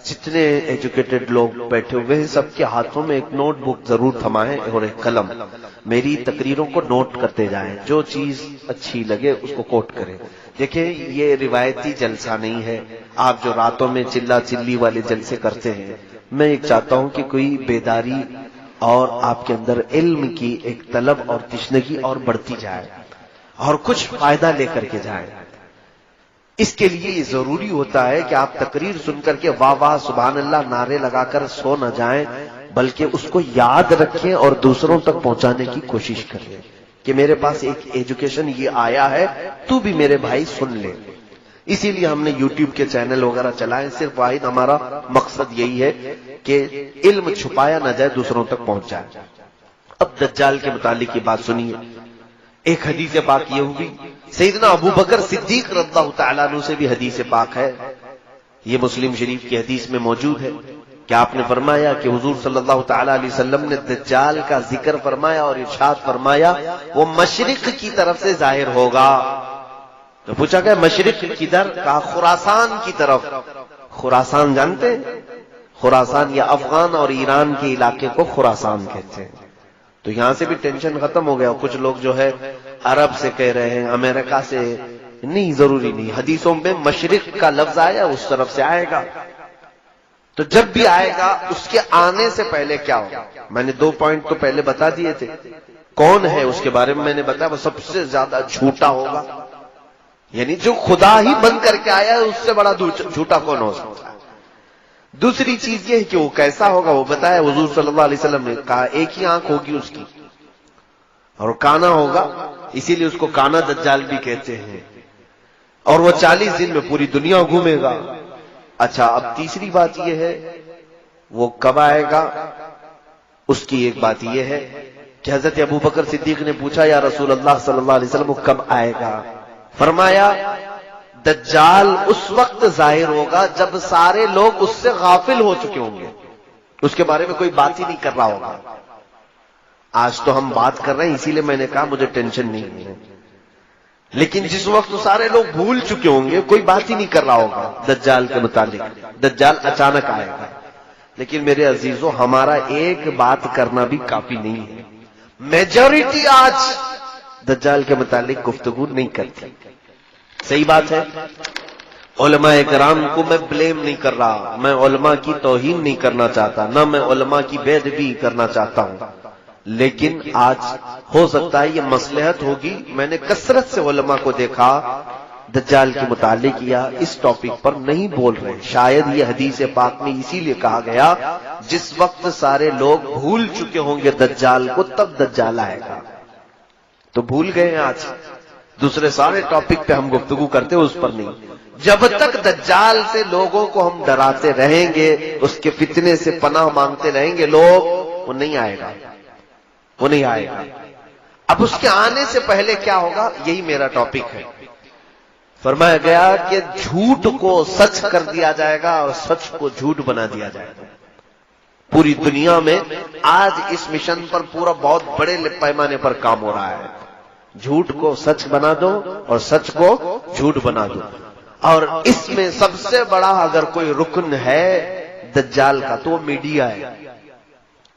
جتنے ایجوکیٹڈ لوگ بیٹھے ہوئے ہیں سب کے ہاتھوں میں ایک نوٹ بک ضرور تھمائیں اور ایک قلم، میری تقریروں کو نوٹ کرتے جائیں، جو چیز اچھی لگے اس کو کوٹ کریں۔ دیکھیں یہ روایتی جلسہ نہیں ہے، آپ جو راتوں میں چلا چلی والے جلسے کرتے ہیں، میں ایک چاہتا ہوں کہ کوئی بیداری اور آپ کے اندر علم کی ایک طلب اور تشنگی اور بڑھتی جائے اور کچھ فائدہ لے کر کے جائیں۔ اس کے لیے یہ ضروری ہوتا ہے کہ آپ تقریر سن کر کے واہ واہ سبحان اللہ نعرے لگا کر سو نہ جائیں، بلکہ اس کو یاد رکھیں اور دوسروں تک پہنچانے کی کوشش کریں کہ میرے پاس ایک ایجوکیشن یہ آیا ہے، تو بھی میرے بھائی سن لے۔ اسی لیے ہم نے یوٹیوب کے چینل وغیرہ چلائے، صرف واحد ہمارا مقصد یہی ہے کہ علم چھپایا نہ جائے، دوسروں تک پہنچ جائے۔ اب دجال کے متعلق یہ بات سنیے۔ ایک حدیث پاک یہ ہوئی، سیدنا ابو بکر صدیق رضی اللہ تعالیٰ عنہ سے بھی حدیث پاک ہے، یہ مسلم شریف کی حدیث میں موجود ہے کہ آپ نے فرمایا کہ حضور صلی اللہ تعالیٰ علیہ وسلم نے دجال کا ذکر فرمایا اور ارشاد فرمایا وہ مشرق کی طرف سے ظاہر ہوگا۔ تو پوچھا کہ مشرق کدھر؟ کہا خراسان کی طرف۔ خراسان جانتے ہیں؟ خراسان یا افغان اور ایران کے علاقے کو خراسان کہتے ہیں۔ تو یہاں سے بھی ٹینشن ختم ہو گیا۔ کچھ لوگ جو ہے عرب سے کہہ رہے ہیں، امریکہ سے، نہیں ضروری نہیں، حدیثوں میں مشرق کا لفظ آیا اس طرف سے آئے گا۔ تو جب بھی آئے گا اس کے آنے سے پہلے کیا ہوگا؟ میں نے 2 پوائنٹ تو پہلے بتا دیے تھے. کون ہے اس کے بارے میں نے بتایا، وہ سب سے زیادہ جھوٹا ہوگا. یعنی جو خدا ہی بن کر کے آیا ہے اس سے بڑا جھوٹا کون ہو سکتا ہے. دوسری چیز یہ ہے کہ وہ کیسا ہوگا، وہ بتایا حضور صلی اللہ علیہ وسلم نے کہا ایک ہی آنکھ ہوگی اس کی اور کانا ہوگا، اسی لیے اس کو کانا دجال بھی کہتے ہیں. اور وہ 40 دن میں پوری دنیا گھومے گا. اچھا، اب تیسری بات یہ ہے وہ کب آئے گا. اس کی ایک بات یہ ہے کہ حضرت ابو بکر صدیق نے پوچھا یا رسول اللہ صلی اللہ علیہ وسلم وہ کب آئے گا؟ فرمایا دجال اس وقت ظاہر ہوگا جب سارے لوگ اس سے غافل ہو چکے ہوں گے، اس کے بارے میں کوئی بات ہی نہیں کر رہا ہوگا. آج تو ہم بات کر رہے ہیں، اسی لیے میں نے کہا مجھے ٹینشن نہیں ہے. لیکن جس وقت سارے لوگ بھول چکے ہوں گے، کوئی بات ہی نہیں کر رہا ہوگا دجال کے متعلق. دجال اچانک آئے گا. لیکن میرے عزیزوں، ہمارا ایک بات کرنا بھی کافی نہیں ہے. میجورٹی آج دجال کے متعلق گفتگو نہیں کرتی. صحیح بات ہے. علماء کرام کو میں بلیم نہیں کر رہا، میں علماء کی توہین نہیں کرنا چاہتا، نہ میں علماء کی بے ادبی کرنا چاہتا ہوں. لیکن آج ہو سکتا ہے یہ مصلحت ہوگی. میں نے کثرت سے علماء کو دیکھا دجال کے متعلق یا اس ٹاپک پر نہیں بول رہے. شاید یہ حدیث پاک میں اسی لیے کہا گیا جس وقت سارے لوگ بھول چکے ہوں گے دجال کو، تب دجال آئے گا. تو بھول گئے ہیں آج. دوسرے سارے ٹاپک پہ ہم گفتگو کرتے ہیں، اس پر نہیں. جب تک دجال سے لوگوں کو ہم ڈراتے رہیں گے، اس کے فتنے سے پناہ مانگتے رہیں گے لوگ، وہ نہیں آئے گا، وہ نہیں آئے گا. اب اس کے آنے سے پہلے کیا ہوگا، یہی میرا ٹاپک ہے. فرمایا گیا کہ جھوٹ کو سچ کر دیا جائے گا اور سچ کو جھوٹ بنا دیا جائے گا. پوری دنیا میں آج اس مشن پر پورا بہت بڑے پیمانے پر کام ہو رہا ہے. جھوٹ کو سچ بنا دو اور سچ کو جھوٹ بنا دو. اور اس میں سب سے بڑا اگر کوئی رکن ہے دجال کا تو وہ میڈیا ہے.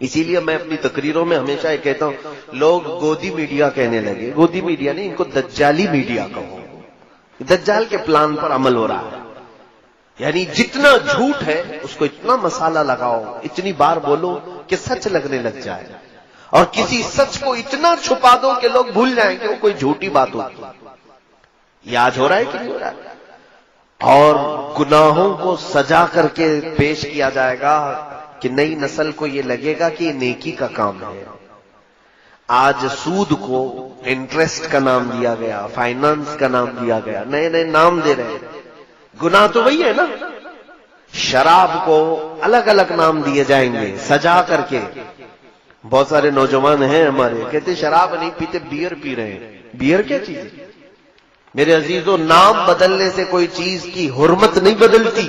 اسی لیے میں اپنی تقریروں میں ہمیشہ یہ کہتا ہوں، لوگ گودی میڈیا کہنے لگے. گودی میڈیا نہیں، ان کو دجالی میڈیا کہو. دجال کے پلان پر عمل ہو رہا ہے. یعنی جتنا جھوٹ ہے اس کو اتنا مسالہ لگاؤ، اتنی بار بولو کہ سچ لگنے لگ جائے، اور کسی سچ کو اتنا چھپا دو کہ لوگ بھول جائیں کہ وہ کوئی جھوٹی بات ہوتی. یہ آج ہو رہا ہے کہ نہیں ہو رہا ہے؟ اور گناہوں کو سجا کر کے پیش کیا جائے گا کہ نئی نسل کو یہ لگے گا کہ یہ نیکی کا کام ہے. آج سود کو انٹرسٹ کا نام دیا گیا، فائنانس کا نام دیا گیا، نئے نئے نام دے رہے ہیں. گناہ تو وہی ہے نا. شراب کو الگ الگ نام دیے جائیں گے سجا کر کے. بہت سارے نوجوان ہیں ہمارے کہتے شراب نہیں پیتے، بیئر پی رہے ہیں. بیئر کیا چیز ہے میرے عزیزوں؟ نام بدلنے سے کوئی چیز کی حرمت نہیں بدلتی.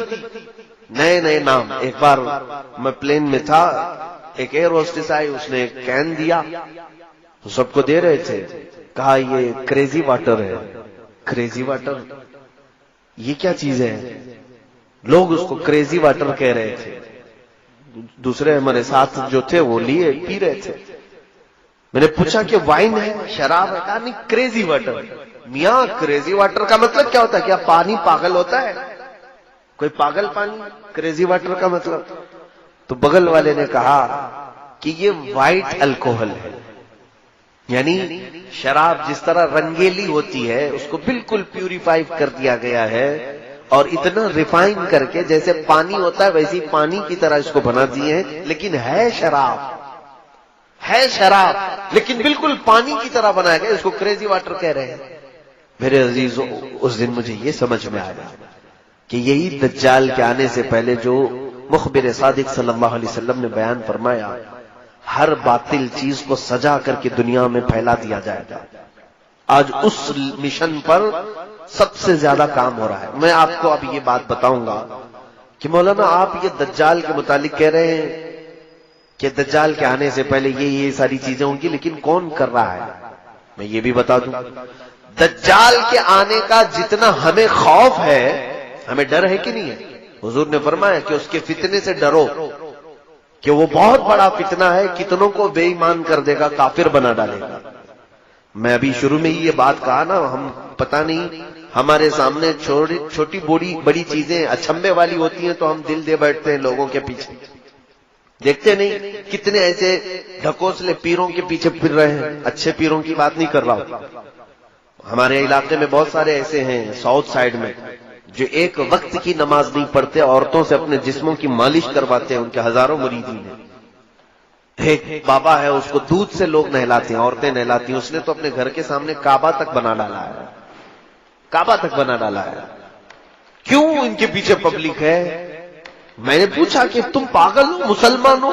نئے نئے نام. ایک بار میں پلین میں تھا، ایک ایئر ہوسٹس آئی، اس نے ایک کین دیا، سب کو دے رہے تھے. کہا یہ کریزی واٹر ہے. کریزی واٹر یہ کیا چیز ہے؟ لوگ اس کو کریزی واٹر کہہ رہے تھے. دوسرے ہمارے ساتھ جو تھے وہ لیے پی رہے تھے. میں نے پوچھا کہ وائن ہے، شراب ہے؟ کہا نہیں، کریزی واٹر. میاں کریزی واٹر کا مطلب کیا ہوتا ہے؟ کیا پانی پاگل ہوتا ہے؟ کوئی پاگل پانی؟ کریزی واٹر کا مطلب؟ تو بغل والے نے کہا کہ یہ وائٹ الکوہل ہے. یعنی شراب جس طرح رنگیلی ہوتی ہے اس کو بالکل پیوریفائی کر دیا گیا ہے، اور اتنا ریفائن کر کے جیسے پانی ہوتا ہے ویسی پانی کی طرح اس کو بنا دیے ہیں. لیکن ہے شراب، ہے شراب، لیکن بالکل پانی کی طرح بنایا گیا، اس کو کریزی واٹر کہہ رہے ہیں. میرے عزیزوں، اس دن مجھے یہ سمجھ میں آیا کہ یہی دجال کے آنے سے پہلے جو مخبر صادق صلی اللہ علیہ وسلم نے بیان فرمایا، ہر باطل چیز کو سجا کر کے دنیا میں پھیلا دیا جائے گا. آج اس مشن پر سب سے زیادہ کام ہو رہا ہے. میں آپ کو اب یہ بات بتاؤں گا کہ مولانا آپ یہ دجال کے متعلق کہہ رہے ہیں کہ دجال کے آنے سے پہلے یہ ساری چیزیں ہوں گی، لیکن کون کر رہا ہے؟ میں یہ بھی بتا دوں، دجال کے آنے کا جتنا ہمیں خوف ہے، ہمیں ڈر ہے کہ نہیں ہے؟ حضور نے فرمایا کہ اس کے فتنے سے ڈرو، کہ وہ بہت بڑا فتنہ ہے، کتنوں کو بے ایمان کر دے گا، کافر بنا ڈالے گا. میں ابھی شروع میں ہی یہ بات کہا نا، ہم پتہ نہیں ہمارے سامنے چھوٹی بڑی چیزیں اچھمبے والی ہوتی ہیں تو ہم دل دے بیٹھتے ہیں لوگوں کے پیچھے. دیکھتے نہیں کتنے ایسے ڈھکوسلے پیروں کے پیچھے پھر رہے ہیں. اچھے پیروں کی بات نہیں کر رہا ہوں. ہمارے علاقے میں بہت سارے ایسے ہیں ساؤتھ سائڈ میں جو ایک وقت کی نماز نہیں پڑھتے, عورتوں سے اپنے جسموں کی مالش کرواتے ہیں. ان کے ہزاروں مریدین ہیں. ایک بابا ہے, اس کو دودھ سے لوگ نہلاتے ہیں, عورتیں نہلاتی ہیں. اس نے تو اپنے گھر کے سامنے کعبہ تک بنا ڈالا ہے. کعبہ تک بنا ڈالا ہے. کیوں ان کے پیچھے پبلک ہے؟ میں نے پوچھا کہ تم پاگل ہو, مسلمان ہو,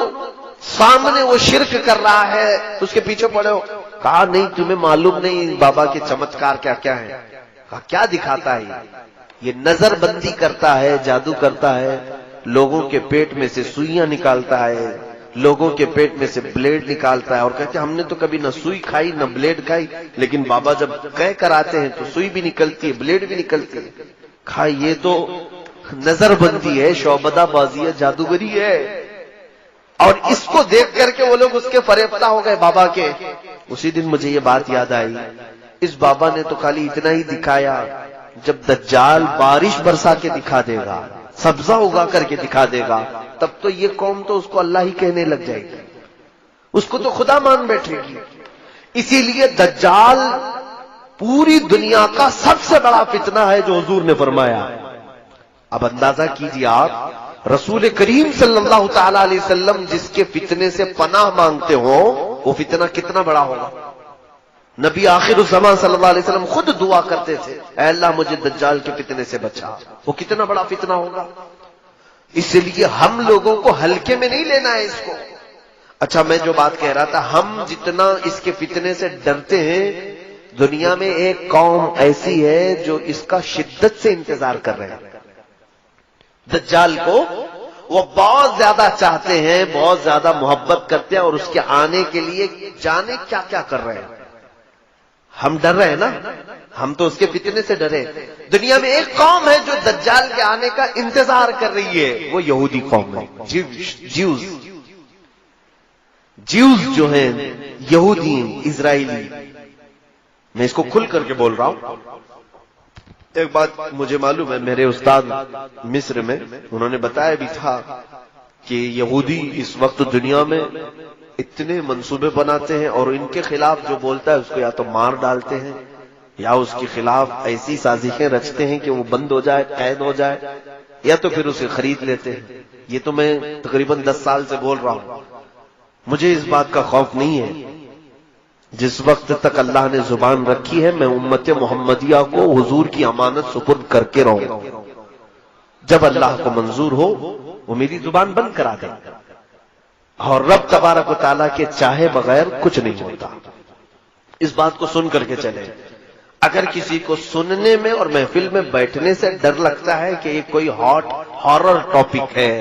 سامنے وہ شرک کر رہا ہے اس کے پیچھے پڑے ہو. کہا نہیں تمہیں معلوم نہیں بابا کے چمتکار کیا کیا ہے. کہا کیا دکھاتا ہے یہ نظر بندی کرتا ہے, جادو کرتا ہے, لوگوں کے پیٹ میں سے سوئیاں نکالتا ہے, لوگوں کے پیٹ میں سے بلیڈ نکالتا ہے. اور کہتے ہم نے تو کبھی نہ سوئی کھائی نہ بلیڈ کھائی, لیکن بابا جب کہہ کر آتے ہیں تو سوئی بھی نکلتی ہے, بلیڈ بھی نکلتی ہے. کہا یہ تو نظر بندی ہے, شعبدہ بازی ہے, جادوگری ہے. اور اس کو دیکھ کر کے وہ لوگ اس کے فریفتہ ہو گئے بابا کے. اسی دن مجھے یہ بات یاد آئی, اس بابا نے تو خالی اتنا ہی دکھایا, جب دجال بارش برسا کے دکھا دے گا, سبزہ اگا کر کے دکھا دے گا, تب تو یہ قوم تو اس کو اللہ ہی کہنے لگ جائے گی, اس کو تو خدا مان بیٹھے گی. اسی لیے دجال پوری دنیا کا سب سے بڑا فتنہ ہے جو حضور نے فرمایا. اب اندازہ کیجیے آپ, رسول کریم صلی اللہ تعالی علیہ وسلم جس کے فتنے سے پناہ مانگتے ہو وہ فتنہ کتنا بڑا ہوگا. نبی آخر الزمان صلی اللہ علیہ وسلم خود دعا کرتے تھے, اے اللہ مجھے دجال کے فتنے سے بچا. وہ کتنا بڑا فتنہ ہوگا. اس لیے ہم لوگوں کو ہلکے میں نہیں لینا ہے اس کو. اچھا میں جو بات کہہ رہا تھا, ہم جتنا اس کے فتنے سے ڈرتے ہیں, دنیا میں ایک قوم ایسی ہے جو اس کا شدت سے انتظار کر رہے ہیں. دجال کو وہ بہت زیادہ چاہتے ہیں, بہت زیادہ محبت کرتے ہیں, اور اس کے آنے کے لیے جانے کیا کیا کر رہے ہیں. ہم ڈر رہے ہیں نا, ہم تو اس کے فتنے سے ڈرے. دنیا میں ایک قوم ہے جو دجال کے آنے کا انتظار کر رہی ہے, وہ یہودی قوم ہے. جیوز جو ہیں, یہودی, اسرائیلی. میں اس کو کھل کر کے بول رہا ہوں. ایک بات مجھے معلوم ہے, میرے استاد مصر میں انہوں نے بتایا بھی تھا کہ یہودی اس وقت دنیا میں اتنے منصوبے بناتے ہیں, اور ان کے خلاف جو بولتا ہے اس کو یا تو مار ڈالتے ہیں, یا اس کے خلاف ایسی سازشیں رچتے ہیں کہ وہ بند ہو جائے, قید ہو جائے, یا تو پھر اسے خرید لیتے ہیں. یہ تو میں تقریباً 10 سال سے بول رہا ہوں. مجھے اس بات کا خوف نہیں ہے. جس وقت تک اللہ نے زبان رکھی ہے, میں امت محمدیہ کو حضور کی امانت سپرد کر کے رہوں گا. جب اللہ کو منظور ہو وہ میری زبان بند کرا دے, اور رب تبارک و تعالیٰ کے چاہے بغیر کچھ نہیں ہوتا. اس بات کو سن کر کے چلے. اگر کسی کو سننے میں اور محفل میں بیٹھنے سے ڈر لگتا ہے کہ یہ کوئی ہارر ٹاپک ہے,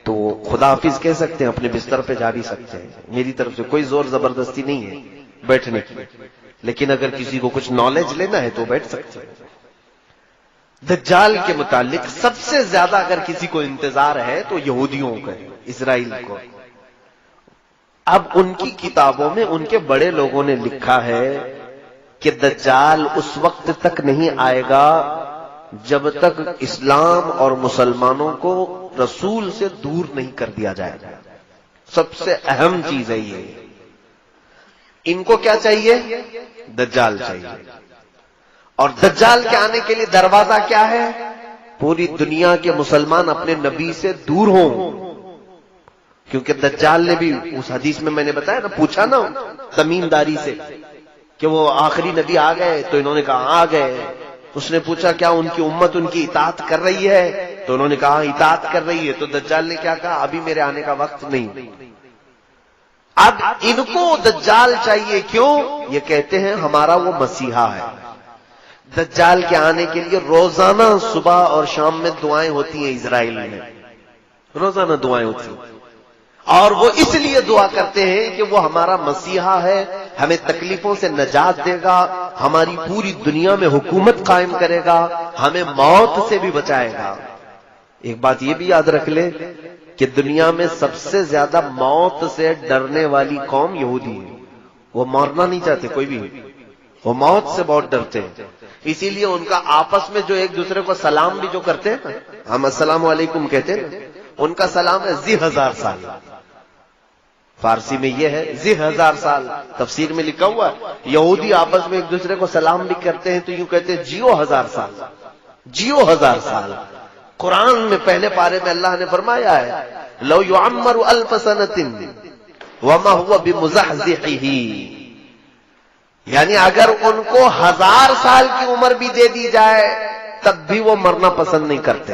تو خدا حافظ کہہ سکتے ہیں, اپنے بستر پہ جا بھی سکتے ہیں. میری طرف سے کوئی زور زبردستی نہیں ہے بیٹھنے کی. لیکن اگر کسی کو کچھ نالج لینا ہے تو بیٹھ سکتے ہیں. دجال کے متعلق سب سے زیادہ اگر کسی کو انتظار ہے تو یہودیوں کا ہے, اسرائیل کو. اب ان کی کتابوں میں ان کے بڑے لوگوں نے لکھا ہے کہ دجال اس وقت تک نہیں آئے گا جب تک اسلام اور مسلمانوں کو رسول سے دور نہیں کر دیا جائے گا. سب سے اہم چیز ہے یہ. ان کو کیا چاہیے؟ دجال چاہیے. اور دجال کے آنے کے لیے دروازہ کیا ہے؟ پوری دنیا کے مسلمان اپنے نبی سے دور ہوں. کیونکہ دجال نے بھی اس حدیث میں نے بتایا نا, پوچھا نا تمیمداری سے کہ وہ آخری نبی آ گئے, تو انہوں نے کہا آ گئے. اس نے پوچھا کیا ان کی امت ان کی اطاعت کر رہی ہے, تو انہوں نے کہا اطاعت کر رہی ہے. تو دجال نے کیا کہا, ابھی میرے آنے کا وقت نہیں. اب ان کو دجال چاہیے. کیوں؟ یہ کہتے ہیں ہمارا وہ مسیحا ہے. دجال کے آنے کے لیے روزانہ صبح اور شام میں دعائیں ہوتی ہیں اسرائیل میں, روزانہ دعائیں ہوتی ہیں. اور وہ اس لیے دعا کرتے ہیں کہ وہ ہمارا مسیحا ہے, ہمیں تکلیفوں سے نجات دے گا, ہماری پوری دنیا میں حکومت قائم کرے گا, ہمیں موت سے بھی بچائے گا. ایک بات یہ بھی یاد رکھ لیں کہ دنیا میں سب سے زیادہ موت سے ڈرنے والی قوم یہودی ہے. وہ مرنا نہیں چاہتے کوئی بھی. وہ موت سے بہت ڈرتے ہیں، اسی لیے ان کا آپس میں جو ایک دوسرے کو سلام بھی جو کرتے ہیں نا، ہم السلام علیکم کہتے ہیں نا، ان کا سلام ہے ذی 1000 سال. فارسی میں یہ ہے ذی 1000 سال. تفسیر میں لکھا ہوا ہے یہودی آپس میں ایک دوسرے کو سلام بھی کرتے ہیں تو یوں کہتے ہیں جیو 1000 سال، جیو 1000 سال. قرآن میں پہلے پارے میں اللہ نے فرمایا ہے لو یعمر 1000 سنۃ وما هو بمزحزحہ، یعنی اگر ان کو 1000 سال کی عمر بھی دے دی جائے تب بھی وہ مرنا پسند نہیں کرتے.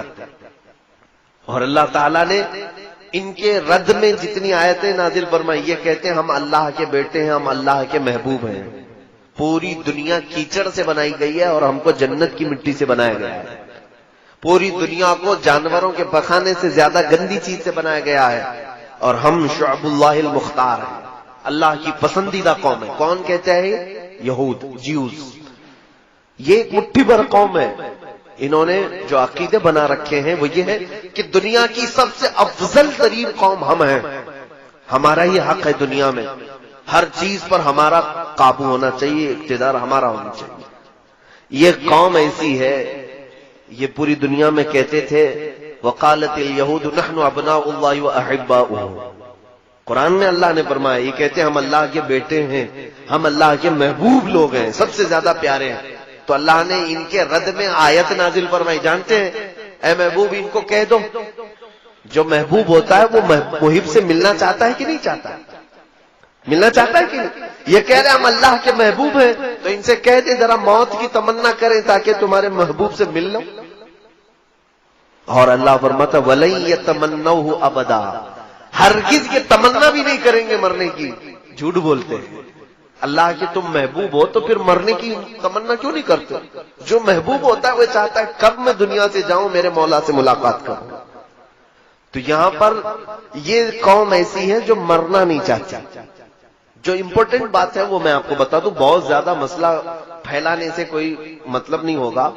اور اللہ تعالیٰ نے ان کے رد میں جتنی آیتیں نازل فرمائی، یہ کہتے ہیں ہم اللہ کے بیٹے ہیں، ہم اللہ کے محبوب ہیں. پوری دنیا کیچڑ سے بنائی گئی ہے اور ہم کو جنت کی مٹی سے بنایا گیا ہے. پوری دنیا کو جانوروں کے پخانے سے زیادہ گندی چیز سے بنایا گیا ہے، اور ہم شعب اللہ المختار ہیں، اللہ کی پسندیدہ قوم ہے. کون کہتا ہے؟ یہود، جیوز. یہ ایک مٹھی بھر قوم ہے. انہوں نے جو عقیدے بنا رکھے ہیں وہ یہ ہے کہ دنیا کی سب سے افضل ترین قوم ہم ہیں، ہمارا ہی حق ہے دنیا میں، ہر چیز پر ہمارا قابو ہونا چاہیے، اقتدار ہمارا ہونا چاہیے. یہ قوم ایسی ہے، یہ پوری دنیا میں کہتے تھے وقالت الیہود نحن ابناء اللہ واحباؤہ. قرآن میں اللہ نے فرمایا یہ کہتے ہیں ہم اللہ کے بیٹے ہیں، ہم اللہ کے محبوب لوگ ہیں، سب سے زیادہ پیارے ہیں. تو اللہ نے ان کے رد میں آیت نازل فرمائی، جانتے ہیں اے محبوب ان کو کہہ دو جو محبوب ہوتا ہے وہ محب سے ملنا چاہتا ہے کہ نہیں چاہتا؟ ملنا چاہتا ہے کہ نہیں؟ یہ کہہ رہے ہم اللہ کے محبوب ہیں تو ان سے کہہ دے ذرا موت کی تمنا کریں تاکہ تمہارے محبوب سے مل لو. اور اللہ فرماتا وَلَن يَتَمَنَّوْهُ أَبَدًا، ہرگز یہ تمنا بھی نہیں کریں گے مرنے کی. جھوٹ بولتے ہیں. اللہ کے تم محبوب ہو تو پھر مرنے کی تمنا کیوں نہیں کرتے؟ جو محبوب ہوتا ہے وہ چاہتا ہے کب میں دنیا سے جاؤں میرے مولا سے ملاقات کروں. تو یہاں پر یہ قوم ایسی ہے جو مرنا نہیں چاہتی. جو امپورٹنٹ بات ہے وہ میں آپ کو بتا دوں، بہت زیادہ مسئلہ پھیلانے سے کوئی مطلب نہیں ہوگا.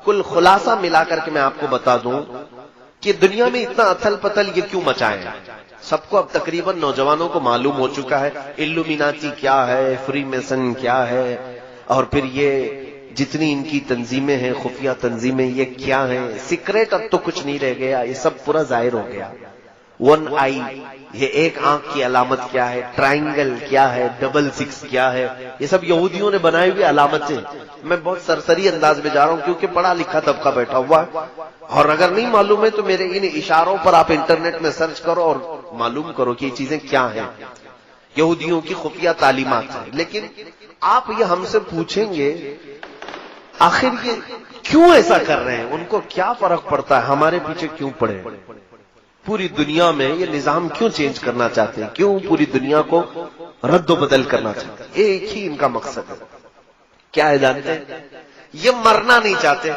کل خلاصہ ملا کر کے میں آپ کو بتا دوں کہ دنیا میں اتنا اتھل پتھل یہ کیوں مچائیں. سب کو اب تقریباً نوجوانوں کو معلوم ہو چکا ہے الومیناتی کیا ہے، فری میسن کیا ہے، اور پھر یہ جتنی ان کی تنظیمیں ہیں، خفیہ تنظیمیں، یہ کیا ہیں. سیکریٹ اب تو کچھ نہیں رہ گیا، یہ سب پورا ظاہر ہو گیا. 1 آئی، یہ ایک آنکھ کی علامت کیا ہے، ٹرائنگل کیا ہے، 66 کیا ہے، یہ سب یہودیوں نے بنائی ہوئی علامتیں. میں بہت سرسری انداز میں جا رہا ہوں کیونکہ پڑھا لکھا طبقہ بیٹھا ہوا ہے، اور اگر نہیں معلوم ہے تو میرے ان اشاروں پر آپ انٹرنیٹ میں سرچ کرو اور معلوم کرو کہ یہ چیزیں کیا ہیں. یہودیوں کی خفیہ تعلیمات ہیں. لیکن آپ یہ ہم سے پوچھیں گے آخر یہ کیوں ایسا کر رہے ہیں، ان کو کیا فرق پڑتا ہے، ہمارے پیچھے کیوں پڑے؟ پوری دنیا میں یہ نظام کیوں چینج کرنا چاہتے ہیں، کیوں پوری دنیا کو رد و بدل کرنا چاہتے ہیں؟ ایک ہی ان کا مقصد ہے. کیا ہے جانتے ہیں؟ یہ مرنا نہیں چاہتے،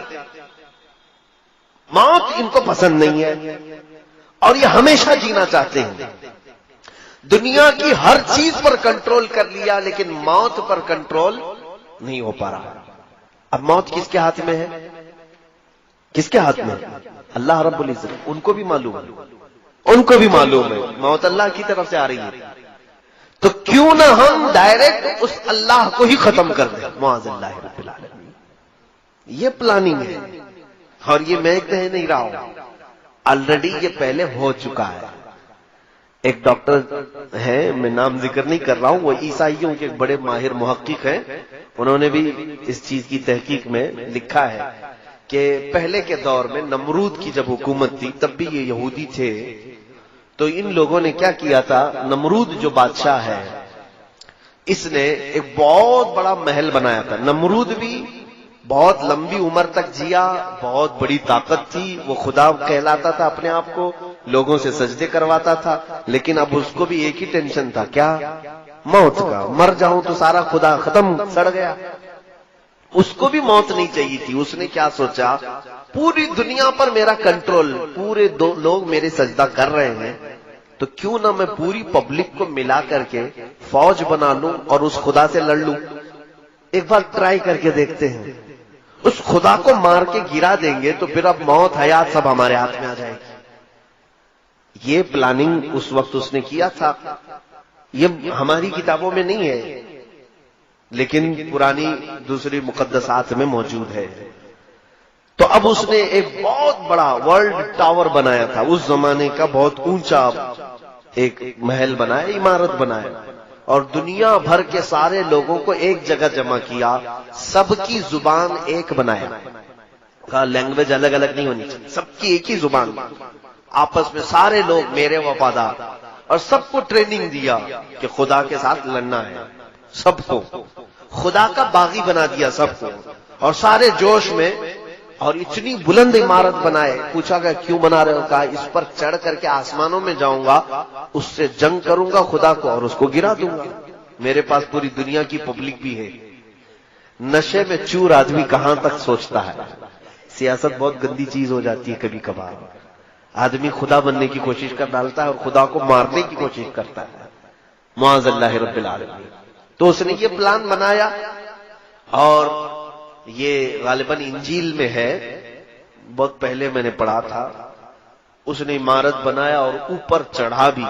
موت ان کو پسند نہیں ہے، اور یہ ہمیشہ جینا چاہتے ہیں. دنیا کی ہر چیز پر کنٹرول کر لیا لیکن موت پر کنٹرول نہیں ہو پا رہا. اب موت کس کے ہاتھ میں ہے؟ کس کے ہاتھ میں؟ اللہ رب العزت. ان کو بھی معلوم ہے، ان کو بھی معلوم ہے موت اللہ کی طرف سے آ رہی ہے. تو کیوں نہ ہم ڈائریکٹ اس اللہ کو ہی ختم کر دیں. معاذ اللہ رب العالمین. یہ پلاننگ ہے، اور یہ میں کہہ نہیں رہا ہوں، آلریڈی یہ پہلے ہو چکا ہے. ایک ڈاکٹر ہیں، میں نام ذکر نہیں کر رہا ہوں، وہ عیسائیوں کے ایک بڑے ماہر محقق ہیں. انہوں نے بھی اس چیز کی تحقیق میں لکھا ہے کہ پہلے کے دور میں نمرود کی جب حکومت تھی تب بھی یہ یہودی تھے. تو ان لوگوں نے کیا کیا تھا، نمرود جو بادشاہ ہے اس نے ایک بہت بڑا محل بنایا تھا. نمرود بھی بہت لمبی عمر تک جیا، بہت بڑی طاقت تھی، وہ خدا کہلاتا تھا اپنے آپ کو، لوگوں سے سجدے کرواتا تھا. لیکن اب اس کو بھی ایک ہی ٹینشن تھا، کیا؟ موت کا. مر جاؤں تو سارا خدا ختم، سڑ گیا. اس کو بھی موت نہیں چاہیے تھی. اس نے کیا سوچا، پوری دنیا پر میرا کنٹرول، پورے لوگ میرے سجدہ کر رہے ہیں تو کیوں نہ میں پوری پبلک کو ملا کر کے فوج بنا لوں اور اس خدا سے لڑ لوں. ایک بار ٹرائی کر کے دیکھتے ہیں. اس خدا کو مار کے گرا دیں گے تو پھر اب موت حیات سب ہمارے ہاتھ میں آ جائے گی. یہ پلاننگ اس وقت اس نے کیا تھا. یہ ہماری کتابوں میں نہیں ہے، لیکن پرانی دوسری مقدسات میں موجود ہے. تو اب اس نے ایک بہت بڑا ورلڈ ٹاور بنایا تھا، اس زمانے کا بہت اونچا ایک محل بنایا، عمارت بنایا، اور دنیا بھر کے سارے لوگوں کو ایک جگہ جمع کیا، سب کی زبان ایک بنایا. کہا لینگویج الگ الگ نہیں ہونی چاہیے، سب کی ایک ہی زبان، آپس میں سارے لوگ میرے وفادار، اور سب کو ٹریننگ دیا کہ خدا کے ساتھ لڑنا ہے. سب کو خدا کا باغی بنا دیا سب کو، اور سارے جوش میں، اور اتنی بلند عمارت بنائے. پوچھا گیا کیوں بنا رہے ہو؟ کہا اس پر چڑھ کر کے آسمانوں میں جاؤں گا، اس سے جنگ کروں گا خدا کو اور اس کو گرا دوں گا. میرے پاس پوری دنیا کی پبلک بھی ہے. نشے میں چور آدمی کہاں تک سوچتا ہے. سیاست بہت گندی چیز ہو جاتی ہے کبھی کبھار. آدمی خدا بننے کی کوشش کر ڈالتا ہے اور خدا کو مارنے کی کوشش کرتا ہے. معاذ اللہ رب العالمین. تو اس نے یہ پلان بنایا، اور یہ غالباً انجیل میں ہے، بہت پہلے میں نے پڑھا تھا. اس نے عمارت بنایا اور اوپر چڑھا بھی،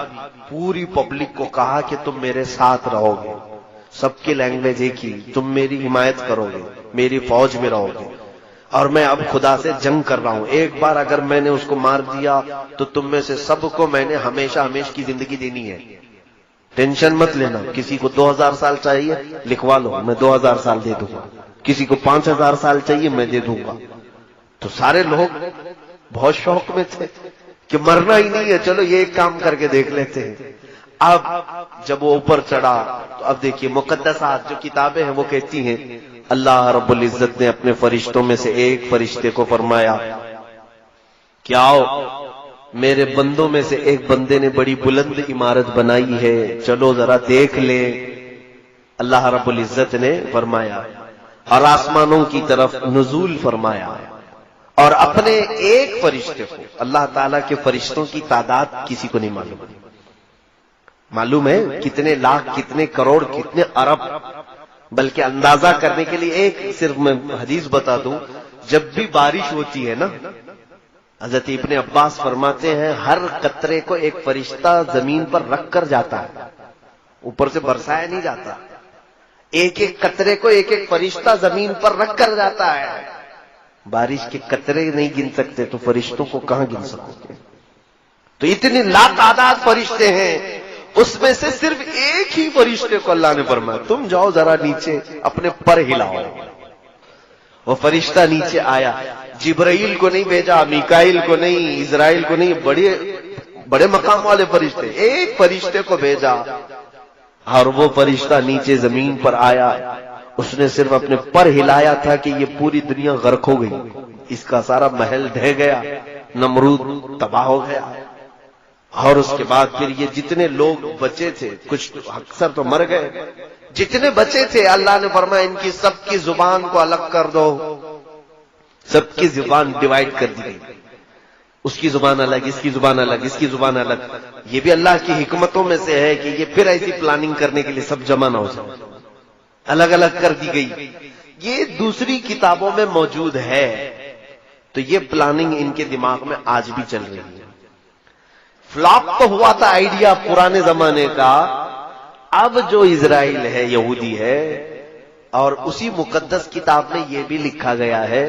پوری پبلک کو کہا کہ تم میرے ساتھ رہو گے، سب کی لینگویج ایک ہی، تم میری حمایت کرو گے، میری فوج میں رہو گے، اور میں اب خدا سے جنگ کر رہا ہوں. ایک بار اگر میں نے اس کو مار دیا تو تم میں سے سب کو میں نے ہمیشہ ہمیشہ کی زندگی دینی ہے. ٹینشن مت لینا. کسی کو 2000 سال چاہیے لکھوا لو، میں 2000 سال دے دوں گا. کسی کو 5000 سال چاہیے میں دے دوں گا. تو سارے لوگ بہت شوق میں تھے کہ مرنا ہی نہیں ہے، چلو یہ ایک کام کر کے دیکھ لیتے ہیں. اب جب وہ اوپر چڑھا تو اب دیکھیے مقدسات جو کتابیں ہیں وہ کہتی ہیں اللہ رب العزت نے اپنے فرشتوں میں سے ایک فرشتے کو فرمایا کہ آؤ، میرے بندوں میں سے ایک بندے نے بڑی بلند عمارت بنائی ہے، چلو ذرا دیکھ لیں. اللہ رب العزت نے فرمایا اور آسمانوں کی طرف نزول فرمایا، اور اپنے ایک فرشتے کو، اللہ تعالیٰ کے فرشتوں کی تعداد کسی کو نہیں معلوم. معلوم ہے کتنے لاکھ، کتنے کروڑ، کتنے ارب، بلکہ اندازہ کرنے کے لیے ایک صرف میں حدیث بتا دوں. جب بھی بارش ہوتی ہے نا، حضرت ابن عباس فرماتے ہیں ہر قطرے کو ایک فرشتہ زمین پر رکھ کر جاتا ہے، اوپر سے برسایا نہیں جاتا. ایک ایک قطرے کو ایک ایک فرشتہ زمین پر رکھ کر جاتا ہے. بارش کے قطرے نہیں گن سکتے تو فرشتوں کو کہاں گن سکو گے؟ تو اتنے لاتعداد فرشتے ہیں، اس میں سے صرف ایک ہی فرشتے کو اللہ نے فرمایا تم جاؤ ذرا نیچے اپنے پر ہلاؤ. وہ فرشتہ نیچے آیا. جبرائیل کو نہیں بھیجا، میکائیل کو نہیں، اسرائیل کو نہیں، بڑے مقام والے فرشتے، ایک فرشتے کو بھیجا، اور وہ فرشتہ نیچے زمین پر آیا. اس نے صرف اپنے پر ہلایا تھا کہ یہ پوری دنیا غرق ہو گئی، اس کا سارا محل ڈھہ گیا، نمرود تباہ ہو گیا. اور اس کے بعد پھر یہ جتنے لوگ بچے تھے، کچھ اکثر تو مر گئے، جتنے بچے تھے اللہ نے فرمایا ان کی سب کی زبان کو الگ کر دو. سب کی زبان ڈیوائیڈ کر دی گئی، اس کی زبان الگ، اس کی زبان الگ، اس کی زبان الگ. یہ بھی اللہ کی حکمتوں میں سے ہے کہ یہ پھر ایسی پلاننگ کرنے کے لیے سب جمع نہ ہو جائے، الگ الگ کر دی گئی. یہ دوسری کتابوں میں موجود ہے. تو یہ پلاننگ ان کے دماغ میں آج بھی چل رہی ہے. فلاپ تو ہوا تھا آئیڈیا پرانے زمانے کا. اب جو اسرائیل ہے، یہودی ہے، اور اسی مقدس کتاب میں یہ بھی لکھا گیا ہے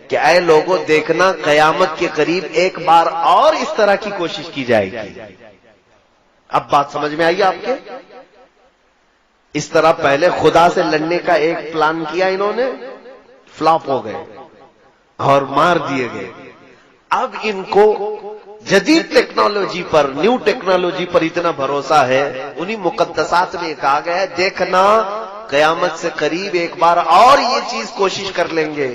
کہ اے لوگوں دیکھنا قیامت کے قریب ایک بار اور اس طرح کی کوشش کی جائے گی. اب بات سمجھ میں آئی آپ کے؟ اس طرح پہلے خدا سے لڑنے کا ایک پلان کیا انہوں نے، فلاپ ہو گئے اور مار دیے گئے. اب ان کو جدید ٹیکنالوجی پر، نیو ٹیکنالوجی پر اتنا بھروسہ ہے. انہی مقدسات میں کہا گیا ہے دیکھنا قیامت سے قریب ایک بار اور یہ چیز کوشش کر لیں گے.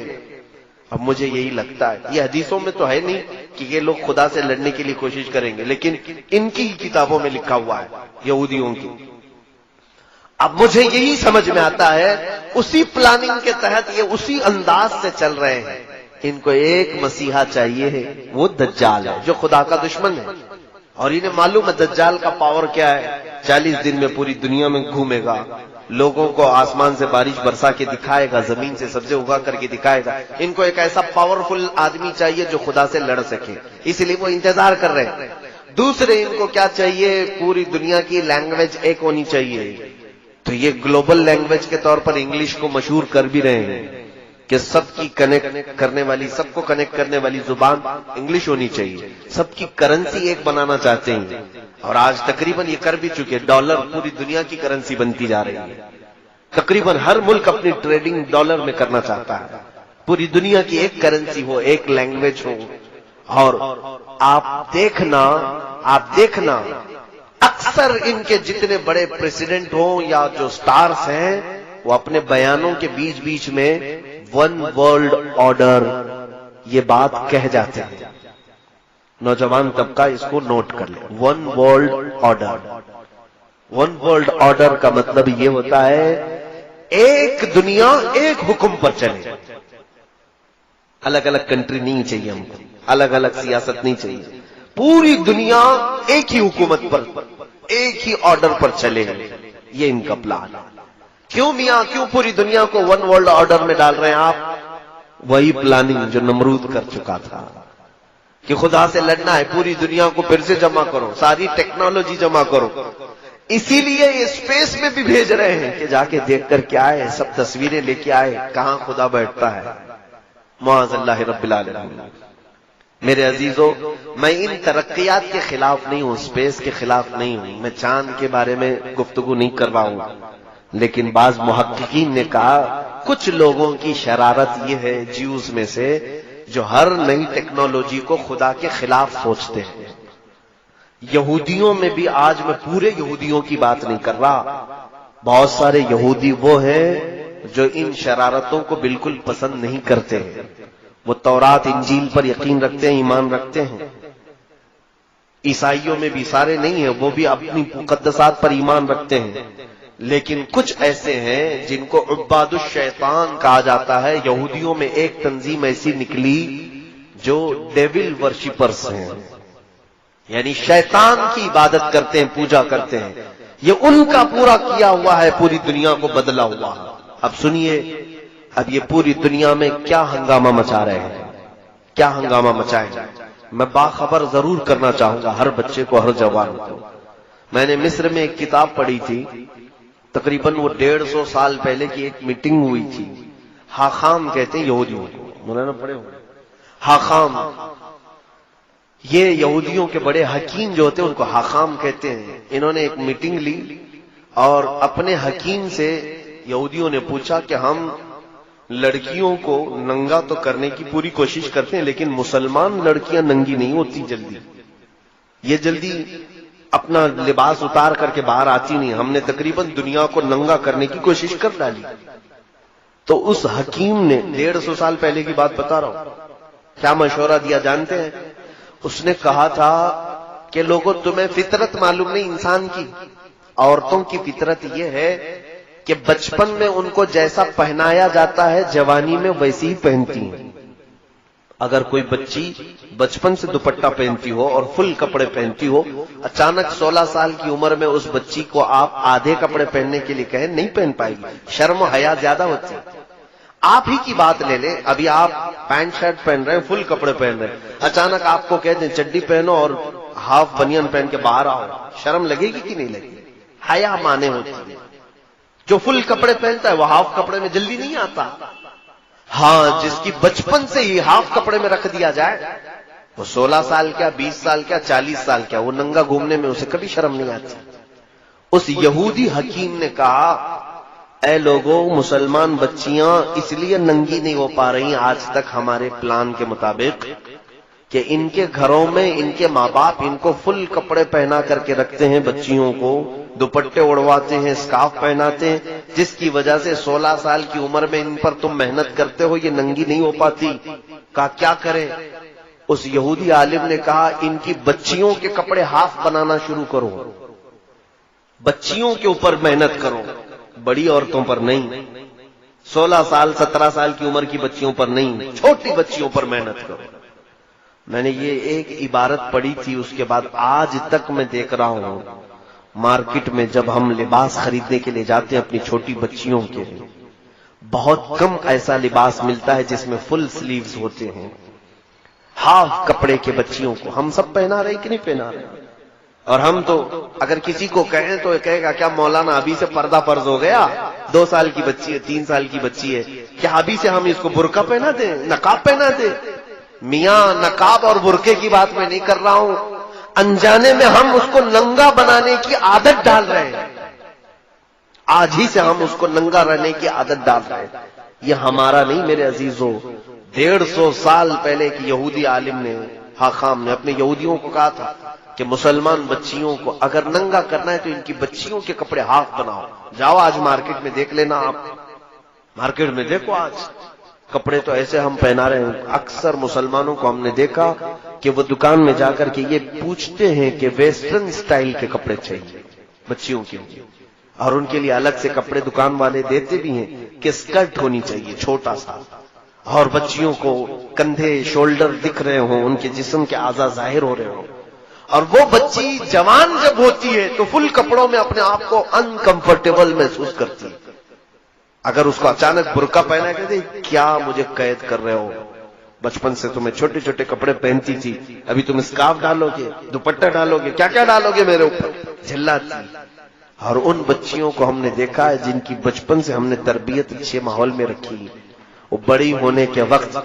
اب مجھے یہی لگتا ہے، یہ حدیثوں میں تو ہے نہیں کہ یہ لوگ خدا سے لڑنے کے لیے کوشش کریں گے، لیکن ان کی کتابوں میں لکھا ہوا ہے یہودیوں کی. اب مجھے یہی سمجھ میں آتا ہے اسی پلاننگ کے تحت یہ اسی انداز سے چل رہے ہیں. ان کو ایک مسیحا چاہیے ہے، وہ دجال ہے جو خدا کا دشمن ہے. اور انہیں معلوم ہے دجال کا پاور کیا ہے. 40 دن میں پوری دنیا میں گھومے گا، لوگوں کو آسمان سے بارش برسا کے دکھائے گا، زمین سے سبزے اگا کر کے دکھائے گا. ان کو ایک ایسا پاورفل آدمی چاہیے جو خدا سے لڑ سکے، اس لیے وہ انتظار کر رہے ہیں. دوسرے ان کو کیا چاہیے؟ پوری دنیا کی لینگویج ایک ہونی چاہیے. تو یہ گلوبل لینگویج کے طور پر انگلش کو مشہور کر بھی رہے ہیں کہ سب کی کنیکٹ کرنے والی، سب کو کنیکٹ کرنے والی زبان انگلش ہونی چاہیے، سب کی کرنسی ایک بنانا چاہتے ہیں، اور آج تقریباً یہ کر بھی چکے۔ ڈالر پوری دنیا کی کرنسی بنتی جا رہی ہے، تقریباً ہر ملک اپنی ٹریڈنگ ڈالر میں کرنا چاہتا ہے، پوری دنیا کی ایک کرنسی ہو، ایک لینگویج ہو۔ اور آپ دیکھنا اکثر ان کے جتنے بڑے پریزیڈنٹ ہوں یا جو سٹارز ہیں، وہ اپنے بیانوں کے بیچ بیچ میں ون ورلڈ آرڈر یہ بات کہہ جاتے ہیں۔ نوجوان طبقہ اس کو نوٹ کر لے، one world order. One world order کا مطلب یہ ہوتا ہے ایک دنیا ایک حکم پر چلے، الگ الگ کنٹری نہیں چاہیے ہم کو، الگ الگ سیاست نہیں چاہیے، پوری دنیا ایک ہی حکومت پر، ایک ہی آرڈر پر چلے، یہ ان کا پلان ہے۔ کیوں میاں، کیوں پوری دنیا کو ون ورلڈ آرڈر میں ڈال رہے ہیں آپ؟ وہی پلاننگ جو نمرود کر چکا تھا کہ خدا سے لڑنا ہے، پوری دنیا کو پھر سے جمع کرو، ساری ٹیکنالوجی جمع کرو۔ اسی لیے یہ اسپیس میں بھی بھیج رہے ہیں کہ جا کے دیکھ کر کے آئے، سب تصویریں لے کے آئے کہاں خدا بیٹھتا ہے۔ معاذ اللہ رب العالمین۔ میرے عزیزو، میں ان ترقیات کے خلاف نہیں ہوں، اسپیس کے خلاف نہیں ہوں، میں چاند کے بارے میں گفتگو نہیں کر رہا ہوں، لیکن بعض محققین نے کہا کچھ لوگوں کی شرارت یہ ہے جیوز میں سے، جو ہر نئی ٹیکنالوجی کو خدا کے خلاف سوچتے ہیں۔ یہودیوں میں بھی، آج میں پورے یہودیوں کی بات نہیں کر رہا، بہت سارے یہودی وہ ہیں جو ان شرارتوں کو بالکل پسند نہیں کرتے ہیں، وہ تورات انجیل پر یقین رکھتے ہیں، ایمان رکھتے ہیں۔ عیسائیوں میں بھی سارے نہیں ہیں، وہ بھی اپنی مقدسات پر ایمان رکھتے ہیں، لیکن کچھ ایسے ہیں جن کو عباد الشیطان کہا جاتا ہے۔ یہودیوں میں ایک تنظیم ایسی نکلی جو ڈیول ورشپرز ہیں، یعنی شیطان کی عبادت کرتے ہیں، پوجا کرتے ہیں۔ یہ ان کا پورا کیا ہوا ہے، پوری دنیا کو بدلا ہوا ہے۔ اب سنیے، اب یہ پوری دنیا میں کیا ہنگامہ مچا رہے ہیں، کیا ہنگامہ مچائیں گے۔ میں باخبر ضرور کرنا چاہوں گا ہر بچے کو، ہر جوان کو۔ میں نے مصر میں ایک کتاب پڑھی تھی، تقریباً وہ 150 سال پہلے کی ایک میٹنگ ہوئی تھی۔ حاخام کہتے ہیں یہودیوں کو، مولانا پڑھے ہو؟ حاخام، یہ یہودیوں کے بڑے حکیم جو ہوتے ہیں ان کو حاخام کہتے ہیں۔ انہوں نے ایک میٹنگ لی اور اپنے حکیم سے یہودیوں نے پوچھا کہ ہم لڑکیوں کو ننگا تو کرنے کی پوری کوشش کرتے ہیں، لیکن مسلمان لڑکیاں ننگی نہیں ہوتی جلدی، یہ جلدی اپنا لباس اتار کر کے باہر آتی نہیں، ہم نے تقریباً دنیا کو ننگا کرنے کی کوشش کر ڈالی۔ تو اس حکیم نے 150 سال پہلے کی بات بتا رہا ہوں، کیا مشورہ دیا جانتے ہیں؟ اس نے کہا تھا کہ لوگوں، تمہیں فطرت معلوم نہیں انسان کی، عورتوں کی فطرت یہ ہے کہ بچپن میں ان کو جیسا پہنایا جاتا ہے جوانی میں ویسی ہی پہنتی ہیں۔ اگر کوئی بچی بچپن سے دوپٹہ پہنتی ہو اور فل کپڑے پہنتی ہو، اچانک 16 سال کی عمر میں اس بچی کو آپ آدھے کپڑے پہننے کے لیے کہیں، نہیں پہن پائے گی، شرم و حیا زیادہ ہوتی ہے۔ آپ ہی کی بات لے لیں، ابھی آپ پینٹ شرٹ پہن رہے ہیں، فل کپڑے پہن رہے ہیں، اچانک آپ کو کہہ دیں چڈی پہنو اور ہاف بنیان پہن کے باہر آؤ، شرم لگے گی کہ نہیں لگے گی؟ حیا مانے ہوتی ہے۔ جو فل کپڑے پہنتا ہے وہ ہاف کپڑے میں جلدی نہیں آتا۔ ہاں، جس کی بچپن سے ہی ہاف کپڑے میں رکھ دیا جائے، وہ 16 سال کیا، 20 سال کیا، 40 سال کیا، وہ ننگا گھومنے میں اسے کبھی شرم نہیں آتی۔ اس یہودی حکیم نے کہا، اے لوگوں، مسلمان بچیاں اس لیے ننگی نہیں ہو پا رہی آج تک ہمارے پلان کے مطابق کہ ان کے گھروں میں ان کے ماں باپ ان کو فل کپڑے پہنا کر کے رکھتے ہیں، بچیوں کو دوپٹے اڑواتے ہیں، اسکارف پہناتے ہیں، جس کی وجہ سے 16 سال کی عمر میں ان پر تم محنت کرتے ہو، یہ ننگی نہیں ہو پاتی۔ کہا کیا کریں؟ اس یہودی عالم نے کہا، ان کی بچیوں کے کپڑے ہاف بنانا شروع کرو، بچیوں کے اوپر محنت کرو، بڑی عورتوں پر نہیں، 16 سال 17 سال کی عمر کی بچیوں پر نہیں، چھوٹی بچیوں پر محنت کرو۔ میں نے یہ ایک عبارت پڑھی تھی، اس کے بعد آج تک میں دیکھ رہا ہوں مارکیٹ میں جب ہم لباس خریدنے کے لیے جاتے ہیں اپنی چھوٹی بچیوں کے، بہت کم ایسا لباس ملتا ہے جس میں فل سلیوز ہوتے ہیں، ہاف کپڑے کے بچیوں کو ہم سب پہنا رہے کہ نہیں پہنا رہے؟ اور ہم تو اگر کسی کو کہیں تو کہے گا کیا مولانا ابھی سے پردہ فرض ہو گیا؟ 2 سال کی بچی ہے، 3 سال کی بچی ہے، کیا ابھی سے ہم اس کو برقع پہنا دیں، نقاب پہنا دیں؟ میاں نقاب اور برقعے کی بات میں نہیں کر رہا ہوں، انجانے میں ہم اس کو ننگا بنانے کی عادت ڈال رہے ہیں، آج ہی سے ہم اس کو ننگا رہنے کی عادت ڈال رہے ہیں۔ یہ ہمارا نہیں میرے عزیزوں، 150 سال پہلے ایک یہودی عالم نے، حاخام نے، اپنے یہودیوں کو کہا تھا کہ مسلمان بچیوں کو اگر ننگا کرنا ہے تو ان کی بچیوں کے کپڑے ہاف بناؤ۔ جاؤ آج مارکیٹ میں دیکھ لینا، آپ مارکیٹ میں دیکھو آج کپڑے تو ایسے ہم پہنا رہے ہیں۔ اکثر مسلمانوں کو ہم نے دیکھا کہ وہ دکان میں جا کر کے یہ پوچھتے ہیں کہ ویسٹرن سٹائل کے کپڑے چاہیے بچیوں کے لیے، اور ان کے لیے الگ سے کپڑے دکان والے دیتے بھی ہیں کہ اسکرٹ ہونی چاہیے چھوٹا سا، اور بچیوں کو کندھے شولڈر دکھ رہے ہوں، ان کے جسم کے اعضاء ظاہر ہو رہے ہوں۔ اور وہ بچی جوان جب ہوتی ہے تو فل کپڑوں میں اپنے آپ کو انکمفرٹیبل محسوس کرتی ہے۔ اگر اس کو اچانک برقع پہنا کہتے کیا مجھے قید کر رہے ہو، بچپن سے تمہیں چھوٹے چھوٹے کپڑے پہنتی تھی، ابھی تم اسکارف ڈالو گے، دوپٹہ ڈالو گے، کیا کیا ڈالو گے میرے اوپر، جھلاتی۔ اور ان بچیوں کو ہم نے دیکھا ہے جن کی بچپن سے ہم نے تربیت اچھے ماحول میں رکھی، وہ بڑی ہونے کے وقت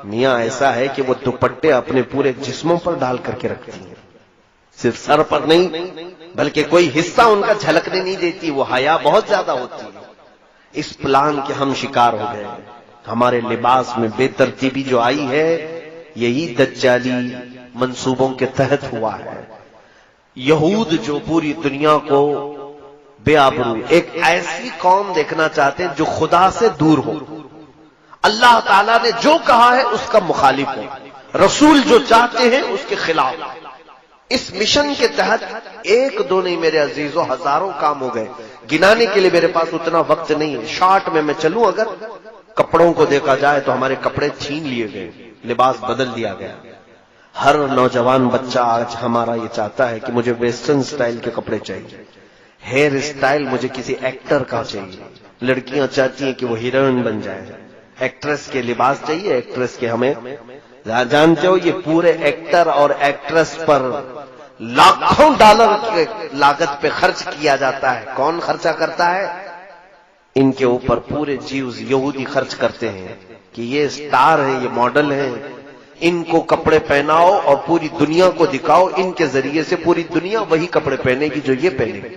میاں ایسا ہے کہ وہ دوپٹے اپنے پورے جسموں پر ڈال کر کے رکھتی ہیں، صرف سر پر نہیں بلکہ کوئی حصہ ان کا جھلکنے نہیں دیتی، وہ حیا بہت زیادہ ہوتی ہے۔ اس پلان کے ہم شکار ہو گئے، ہمارے لباس میں بے ترتیبی جو آئی ہے یہی دجالی منصوبوں کے تحت ہوا ہے۔ یہود جو پوری دنیا کو بے آبرو، ایک ایسی قوم دیکھنا چاہتے ہیں جو خدا سے دور ہو، اللہ تعالیٰ نے جو کہا ہے اس کا مخالف ہو، رسول جو چاہتے ہیں اس کے خلاف۔ اس مشن کے تحت ایک دو نہیں میرے عزیزوں، ہزاروں کام ہو گئے، گنانے کے لیے میرے پاس اتنا وقت نہیں ہے۔ شارٹ میں چلوں، اگر کپڑوں کو دیکھا جائے تو ہمارے کپڑے چھین لیے گئے، لباس بدل دیا گیا۔ ہر نوجوان بچہ آج ہمارا یہ چاہتا ہے کہ مجھے ویسٹرن سٹائل کے کپڑے چاہیے، ہیئر سٹائل مجھے کسی ایکٹر کا چاہیے، لڑکیاں چاہتی ہیں کہ وہ ہیروئن بن جائے، ایکٹریس کے لباس چاہیے، ایکٹریس کے ہمیں جانتے ہو یہ پورے ایکٹر اور ایکٹریس پر لاکھوں ڈالر کی لاگت پہ خرچ کیا جاتا ہے۔ کون خرچہ کرتا ہے؟ ان کے اوپر پورے جیوز یہودی خرچ کرتے ہیں کہ یہ سٹار ہیں، یہ ماڈل ہیں، ان کو کپڑے پہناؤ اور پوری دنیا کو دکھاؤ، ان کے ذریعے سے پوری دنیا وہی کپڑے پہنے گی جو یہ پہنے گی۔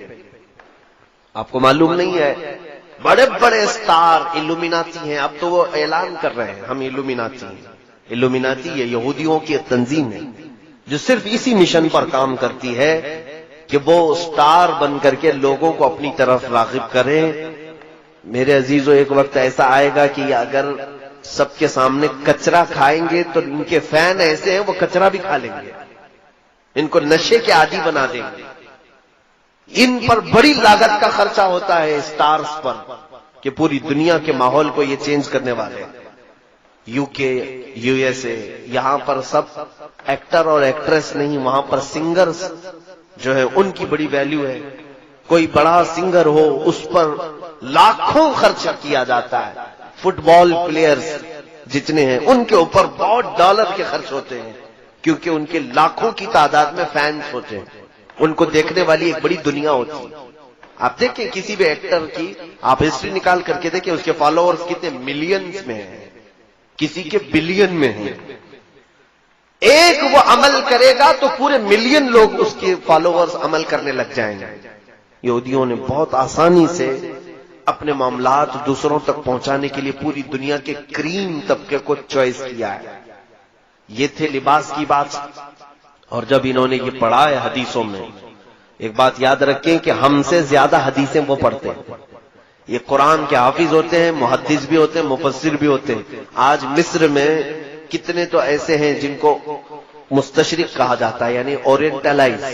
آپ کو معلوم نہیں ہے بڑے بڑے سٹار الومیناتی ہیں، اب تو وہ اعلان کر رہے ہیں ہم الومیناتی ہیں۔ الومیناتی یہ یہودیوں کی تنظیم ہے جو صرف اسی مشن پر کام کرتی ہے کہ وہ سٹار بن کر کے لوگوں کو اپنی طرف راغب کریں۔ میرے عزیزوں ایک وقت ایسا آئے گا کہ اگر سب کے سامنے کچرا کھائیں گے تو ان کے فین ایسے ہیں وہ کچرا بھی کھا لیں گے، ان کو نشے کے عادی بنا دیں گے۔ ان پر بڑی لاگت کا خرچہ ہوتا ہے سٹارز پر کہ پوری دنیا کے ماحول کو یہ چینج کرنے والے ہیں۔ یو کے، یو ایس اے، یہاں پر سب ایکٹر اور ایکٹریس نہیں، وہاں پر سنگرز جو ہے ان کی بڑی ویلیو ہے۔ کوئی بڑا سنگر ہو اس پر لاکھوں خرچہ کیا جاتا ہے۔ فٹ بال پلیئرز جتنے ہیں ان کے اوپر بہت ڈالر کے خرچ ہوتے ہیں کیونکہ ان کے لاکھوں کی تعداد میں فینس ہوتے ہیں، ان کو دیکھنے والی ایک بڑی دنیا ہوتی ہے۔ آپ دیکھیں کسی بھی ایکٹر کی آپ ہسٹری نکال کر کے دیکھیں، اس کے فالوورز کتنے ملینز میں ہیں، کسی کے بلین میں ہیں۔ ایک وہ عمل کرے گا تو پورے ملین لوگ اس کے فالوورز عمل کرنے لگ جائیں گے۔ یہودیوں نے بہت آسانی سے اپنے معاملات دوسروں تک پہنچانے کے لیے پوری دنیا کے کریم طبقے کو چوائس کیا ہے۔ یہ تھے لباس کی بات، اور جب انہوں نے یہ پڑھا ہے حدیثوں میں، ایک بات یاد رکھیں کہ ہم سے زیادہ حدیثیں وہ پڑھتے ہیں۔ یہ قرآن کے حافظ ہوتے ہیں، محدث بھی ہوتے ہیں، مفسر بھی ہوتے ہیں۔ آج مصر میں کتنے تو ایسے ہیں جن کو مستشرق کہا جاتا ہے، یعنی اورینٹلائز۔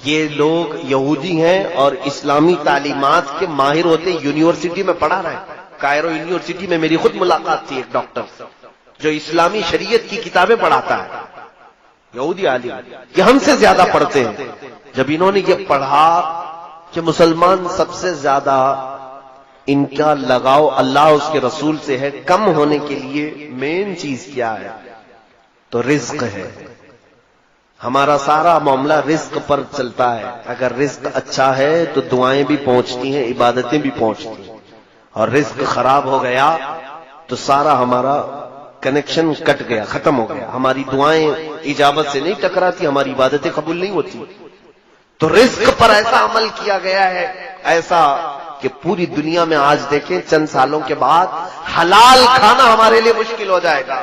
یہ لوگ یہودی ہیں اور اسلامی تعلیمات کے ماہر ہوتے ہیں، یونیورسٹی میں پڑھا رہے ہیں۔ کائرو یونیورسٹی میں میری خود ملاقات تھی ایک ڈاکٹر جو اسلامی شریعت کی کتابیں پڑھاتا ہے، یہودی عالم، یہ ہم سے زیادہ پڑھتے ہیں۔ جب انہوں نے یہ پڑھا کہ مسلمان سب سے زیادہ ان کا لگاؤ اللہ اس کے رسول سے ہے، کم ہونے کے لیے مین چیز کیا ہے تو رزق ہے۔ ہمارا سارا معاملہ رزق پر چلتا ہے. اگر رزق اچھا ہے تو دعائیں بھی پہنچتی ہیں, عبادتیں بھی پہنچتی ہیں, اور رزق خراب ہو گیا تو سارا ہمارا کنیکشن کٹ گیا, ختم ہو گیا. ہماری دعائیں اجابت سے نہیں ٹکراتی, ہماری عبادتیں قبول نہیں ہوتی. تو رزق پر ایسا عمل کیا گیا ہے, ایسا کہ پوری دنیا میں آج دیکھیں چند سالوں کے بعد حلال کھانا ہمارے لیے مشکل ہو جائے گا.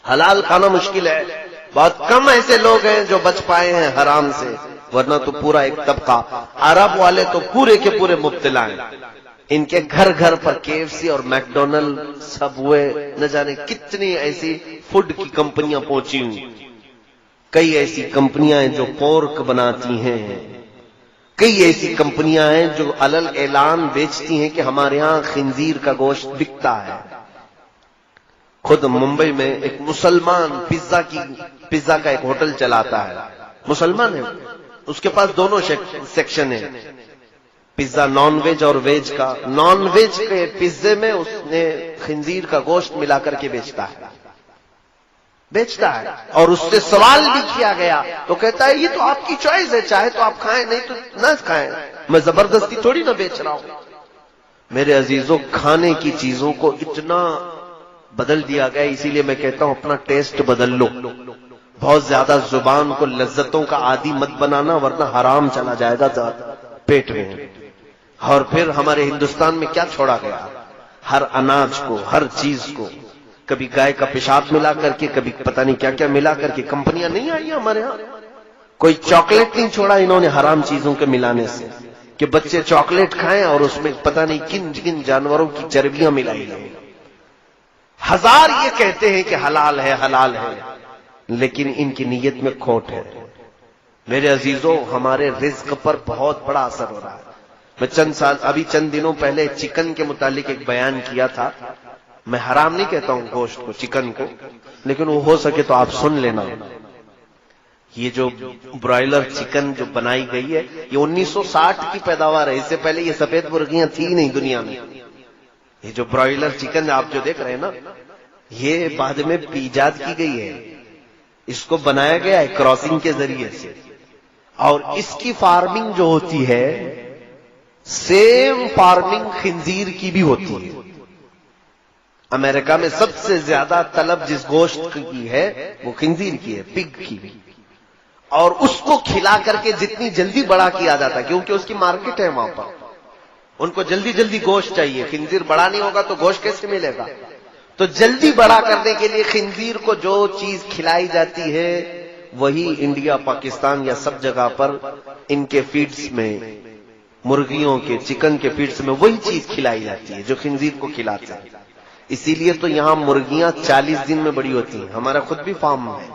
حلال کھانا مشکل ہے. بہت کم ایسے لوگ ہیں جو بچ پائے ہیں حرام سے, ورنہ تو پورا ایک طبقہ, عرب والے تو پورے کے پورے مبتلا ہیں. ان کے گھر گھر پر KFC اور میکڈونلڈ, سب ہوئے, نہ جانے کتنی ایسی فوڈ کی کمپنیاں پہنچی ہوئی. کئی ایسی کمپنیاں ہیں جو پورک بناتی ہیں, کئی ایسی کمپنیاں ہیں جو علل اعلان بیچتی ہیں کہ ہمارے ہاں خنزیر کا گوشت بکتا ہے. خود ممبئی میں ایک مسلمان پیزا کا ایک ہوٹل چلاتا ہے, مسلمان ہے, اس کے پاس دونوں سیکشن ہیں, پیزا نان ویج اور ویج کا. نان ویج کے پیزے میں اس نے خنزیر کا گوشت ملا کر کے بیچتا ہے. اور اس سے سوال بھی کیا گیا تو کہتا ہے یہ تو آپ کی چوائس ہے, چاہے تو آپ کھائیں, نہیں تو نہ کھائیں, میں زبردستی تھوڑی نہ بیچ رہا ہوں. میرے عزیزوں, کھانے کی چیزوں کو اتنا بدل دیا گیا, اسی لیے میں کہتا ہوں اپنا ٹیسٹ بدل لو. بہت زیادہ زبان کو لذتوں کا عادی مت بنانا, ورنہ حرام چلا جائے گا پیٹ میں. اور پھر ہمارے ہندوستان میں کیا چھوڑا گیا, ہر اناج کو, ہر چیز کو, کبھی گائے کا پیشاب ملا کر کے, کبھی پتہ نہیں کیا کیا ملا کر کے. کمپنیاں نہیں آئی ہمارے ہاں, کوئی چاکلیٹ نہیں چھوڑا انہوں نے حرام چیزوں کے ملانے سے, کہ بچے چاکلیٹ کھائیں اور اس میں پتہ نہیں کن کن جانوروں کی چربیاں ملائی جائیں. ہزار یہ کہتے ہیں کہ حلال ہے, حلال ہے, لیکن ان کی نیت میں کھوٹ ہے. میرے عزیزوں, ہمارے رزق پر بہت بڑا اثر ہو رہا ہے. میں چند دنوں پہلے چکن کے متعلق ایک بیان کیا تھا. میں حرام نہیں کہتا ہوں گوشت کو, چکن کو, لیکن وہ ہو سکے تو آپ سن لینا. یہ جو برائلر چکن جو بنائی گئی ہے, یہ 1960 کی پیداوار ہے. اس سے پہلے یہ سفید مرغیاں تھی نہیں دنیا میں. یہ جو برائلر چکن آپ جو دیکھ رہے ہیں نا, یہ بعد میں ایجاد کی گئی ہے. اس کو بنایا گیا ہے کراسنگ کے ذریعے سے, اور اس کی فارمنگ جو ہوتی ہے سیم فارمنگ خنزیر کی بھی ہوتی ہے. امریکہ میں سب سے زیادہ طلب جس گوشت کی ہے وہ خنزیر کی ہے, پگ کی. اور اس کو کھلا کر کے جتنی جلدی بڑا کیا جاتا ہے, کیونکہ اس کی مارکیٹ ہے وہاں پر, ان کو جلدی جلدی گوشت چاہیے. خنزیر بڑا نہیں ہوگا تو گوشت کیسے ملے گا؟ تو جلدی بڑا کرنے کے لیے خنزیر کو جو چیز کھلائی جاتی ہے وہی انڈیا, پاکستان یا سب جگہ پر ان کے فیڈز میں, مرغیوں کے, چکن کے فیڈز میں وہی چیز کھلائی جاتی ہے جو خنزیر کو کھلاتے ہیں. اسی لیے تو یہاں مرغیاں 40 دن میں بڑی ہوتی ہیں. ہمارا خود بھی فارم ہے,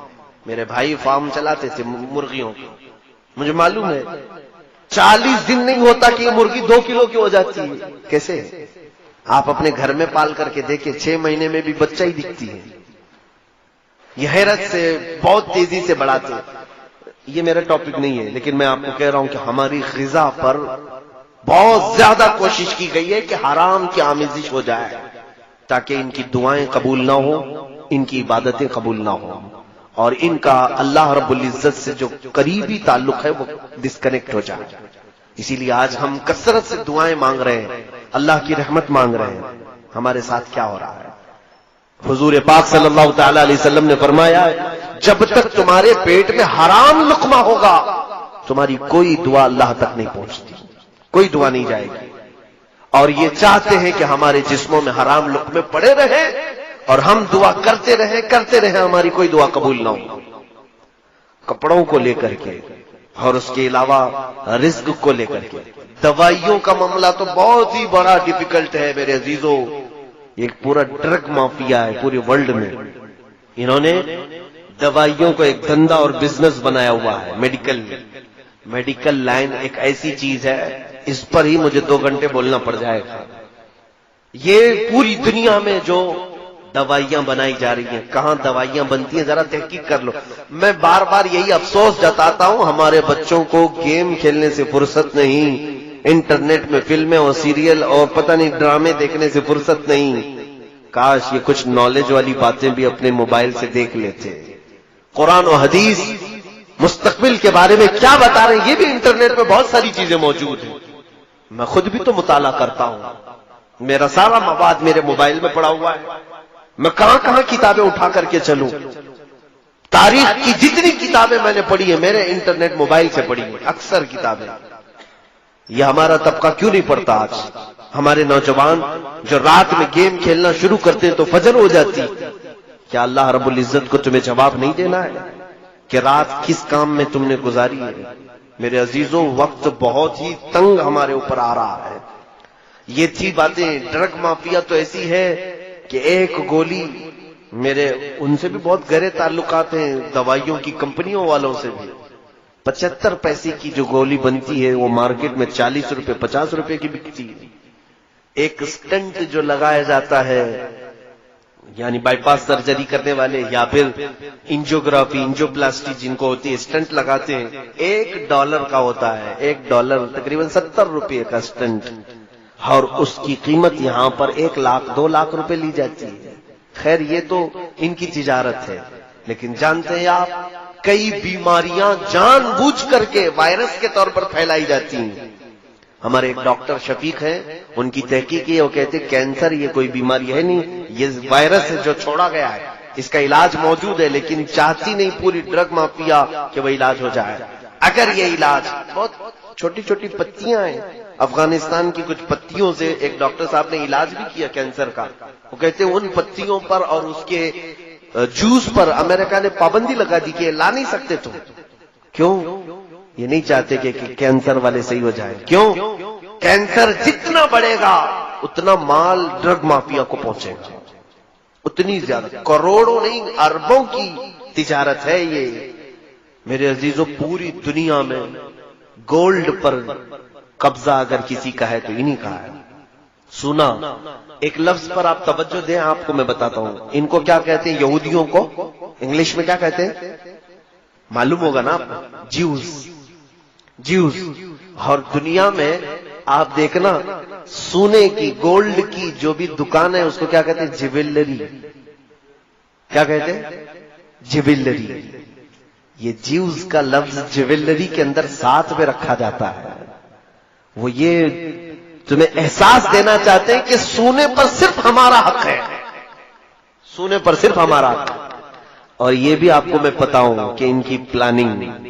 میرے بھائی فارم چلاتے تھے مرغیوں کی, مجھے معلوم ہے 40 دن نہیں ہوتا کہ یہ مرغی 2 کلو کی ہو جاتی ہے. کیسے؟ آپ اپنے گھر میں پال کر کے دیکھیں, 6 مہینے میں بھی بچہ ہی دکھتی ہے. یہ حیرت سے بہت تیزی سے بڑھاتے. یہ میرا ٹاپک نہیں ہے, لیکن میں آپ کو کہہ رہا ہوں کہ ہماری غذا پر بہت زیادہ کوشش کی گئی ہے کہ حرام کی آمیزش ہو جائے, تاکہ ان کی دعائیں قبول نہ ہوں, ان کی عبادتیں قبول نہ ہوں, اور ان کا اللہ رب العزت سے جو قریبی تعلق ہے وہ ڈسکنیکٹ ہو جائے. اسی لیے آج ہم کثرت سے دعائیں مانگ رہے ہیں, اللہ کی رحمت مانگ رہے ہیں. ہمارے ساتھ کیا ہو رہا ہے؟ حضور پاک صلی اللہ تعالی علیہ وسلم نے فرمایا, جب تک تمہارے پیٹ میں حرام لقمہ ہوگا تمہاری کوئی دعا اللہ تک نہیں پہنچتی, کوئی دعا نہیں جائے گی. اور یہ چاہتے ہیں کہ ہمارے جسموں میں حرام لقمے پڑے رہیں اور ہم دعا کرتے رہیں, ہماری کوئی دعا قبول نہ ہو. کپڑوں کو لے کر کے اور اس کے علاوہ رزق کو لے کر کے. دوائیوں کا معاملہ تو بہت ہی بڑا ڈیفیکلٹ ہے میرے عزیزوں. ایک پورا ڈرگ مافیا ہے پورے ورلڈ میں. انہوں نے دوائیوں کو ایک دھندا اور بزنس بنایا ہوا ہے. میڈیکل لائن ایک ایسی چیز ہے, اس پر ہی مجھے 2 گھنٹے بولنا پڑ جائے گا. یہ پوری دنیا میں جو دوائیاں بنائی جا رہی ہیں, کہاں دوائیاں بنتی ہیں ذرا تحقیق کر لو. میں بار بار یہی افسوس جتاتا ہوں, ہمارے بچوں کو گیم کھیلنے سے فرصت نہیں, انٹرنیٹ میں فلمیں اور سیریل اور پتہ نہیں ڈرامے دیکھنے سے فرصت نہیں. کاش یہ کچھ نالج والی باتیں بھی اپنے موبائل سے دیکھ لیتے. قرآن و حدیث مستقبل کے بارے میں کیا بتا رہے ہیں، یہ بھی انٹرنیٹ پہ بہت ساری چیزیں موجود ہیں. میں خود بھی تو مطالعہ کرتا ہوں، میرا سارا مواد میرے موبائل میں پڑا ہوا ہے. میں کہاں کہاں کتابیں اٹھا کر کے چلوں. تاریخ کی جتنی کتابیں میں نے پڑھی ہیں میرے انٹرنیٹ موبائل سے پڑھی ہیں، اکثر کتابیں. یہ ہمارا طبقہ کیوں نہیں پڑھتا آج؟ ہمارے نوجوان جو رات میں گیم کھیلنا شروع کرتے ہیں تو فجر ہو جاتی. کیا اللہ رب العزت کو تمہیں جواب نہیں دینا ہے کہ رات کس کام میں تم نے گزاری ہے؟ میرے عزیزوں، وقت بہت ہی تنگ ہمارے اوپر آ رہا ہے. یہ تھی باتیں. ڈرگ مافیا تو ایسی ہے کہ ایک گولی، میرے ان سے بھی بہت گہرے تعلقات ہیں، دوائیوں کی کمپنیوں والوں سے بھی. 75 پیسے کی جو گولی بنتی ہے وہ مارکیٹ میں 40 روپے 50 روپے کی بکتی ہے. ایک سٹنٹ جو لگایا جاتا ہے، یعنی بائی پاس سرجری کرنے والے یا پھر انجیوگرافی انجیوپلاسٹی جن کو ہوتی ہے، سٹنٹ لگاتے ہیں، $1 کا ہوتا ہے. $1 تقریباً 70 روپے کا سٹنٹ، اور اس کی قیمت یہاں پر 1 لاکھ 2 لاکھ روپے لی جاتی ہے. خیر یہ تو ان کی تجارت ہے، لیکن جانتے ہیں آپ کئی بیماریاں جان بوجھ کر کے وائرس کے طور پر پھیلائی جاتی ہیں. ہمارے ایک ڈاکٹر شفیق ہیں، ان کی تحقیق ہے، وہ کہتے ہیں کینسر یہ کوئی بیماری ہے نہیں، یہ وائرس ہے جو چھوڑا گیا ہے، اس کا علاج موجود ہے، لیکن چاہتی نہیں پوری ڈرگ مافیا کہ وہ علاج ہو جائے. اگر یہ علاج، بہت چھوٹی چھوٹی پتیاں ہیں، افغانستان کی کچھ پتیوں سے ایک ڈاکٹر صاحب نے علاج بھی کیا کینسر کا. وہ کہتے ہیں ان پتیوں پر اور اس کے جوس پر امریکہ نے پابندی لگا دی کہ لا نہیں سکتے تم. کیوں؟ یہ نہیں چاہتے کہ کینسر والے صحیح ہو جائیں. کیوں؟ کینسر جتنا بڑھے گا اتنا مال ڈرگ مافیا کو پہنچے گا، اتنی زیادہ، کروڑوں نہیں اربوں کی تجارت ہے یہ. میرے عزیزوں، پوری دنیا میں گولڈ پر قبضہ اگر کسی کا ہے تو انہی کا ہے. سنا ایک لفظ پر آپ توجہ دیں، آپ کو میں بتاتا ہوں. ان کو کیا کہتے ہیں؟ یہودیوں کو انگلش میں کیا کہتے ہیں؟ معلوم ہوگا نا آپ کو، جیوز. اور دنیا میں آپ دیکھنا سونے کی، گولڈ کی جو بھی دکان ہے اس کو کیا کہتے ہیں؟ جیولری. کیا کہتے ہیں؟ جیولری. یہ جیوز کا لفظ جیولری کے اندر ساتھ میں رکھا جاتا ہے. وہ یہ تمہیں احساس دینا چاہتے ہیں کہ سونے پر صرف ہمارا حق ہے، سونے پر صرف ہمارا حق ہے. اور یہ بھی آپ کو میں بتاؤں کہ ان کی پلاننگ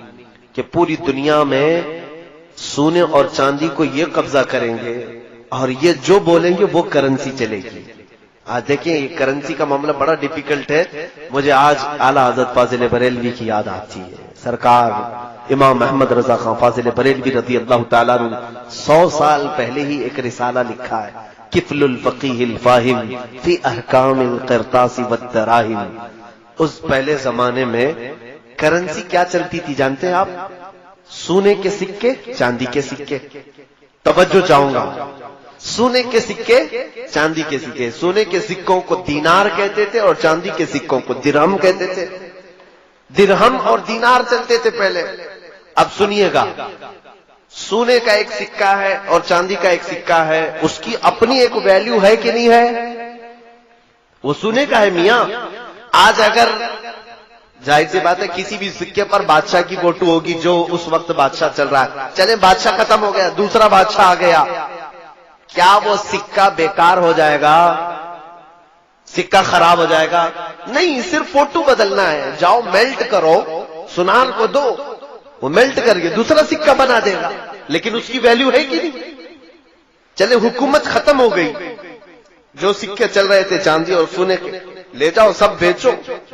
کہ پوری دنیا میں سونے اور چاندی کو یہ قبضہ کریں گے اور یہ جو بولیں گے وہ کرنسی چلے گی. آج دیکھیں یہ کرنسی کا معاملہ بڑا ڈیفیکلٹ ہے. مجھے آج اعلیٰ حضرت فاضل بریلوی کی یاد آتی ہے. سرکار امام احمد رضا خان فاضل بریلوی رضی اللہ تعالیٰ عنہ 100 سال پہلے ہی ایک رسالہ لکھا ہے، کفل الفقیہ الفاہم فی احکام القرطاس والدراہم. اس پہلے زمانے میں کرنسی کیا چلتی تھی جانتے ہیں آپ؟ سونے کے سکے، چاندی کے سکے. توجہ چاہوں گا، سونے کے سکے، چاندی کے سکے. سونے کے سکوں کو دینار کہتے تھے اور چاندی کے سکوں کو درہم کہتے تھے. درہم اور دینار چلتے تھے پہلے. اب سنیے گا، سونے کا ایک سکہ ہے اور چاندی کا ایک سکہ ہے، اس کی اپنی ایک ویلیو ہے کہ نہیں ہے؟ وہ سونے کا ہے میاں. آج اگر ظاہر سی بات ہے کسی بھی سکے پر بادشاہ کی فوٹو ہوگی جو اس وقت بادشاہ چل رہا ہے، چلیں بادشاہ ختم ہو گیا، دوسرا بادشاہ آ گیا، کیا وہ سکہ بیکار ہو جائے گا؟ سکہ خراب ہو جائے گا؟ نہیں، صرف فوٹو بدلنا ہے. جاؤ میلٹ کرو، سنار کو دو، وہ میلٹ کر کے دوسرا سکہ بنا دے گا. لیکن اس کی ویلیو ہے کہ نہیں؟ چلے حکومت ختم ہو گئی، جو سکے چل رہے تھے چاندی اور سونے کے، لے جاؤ سب بیچو.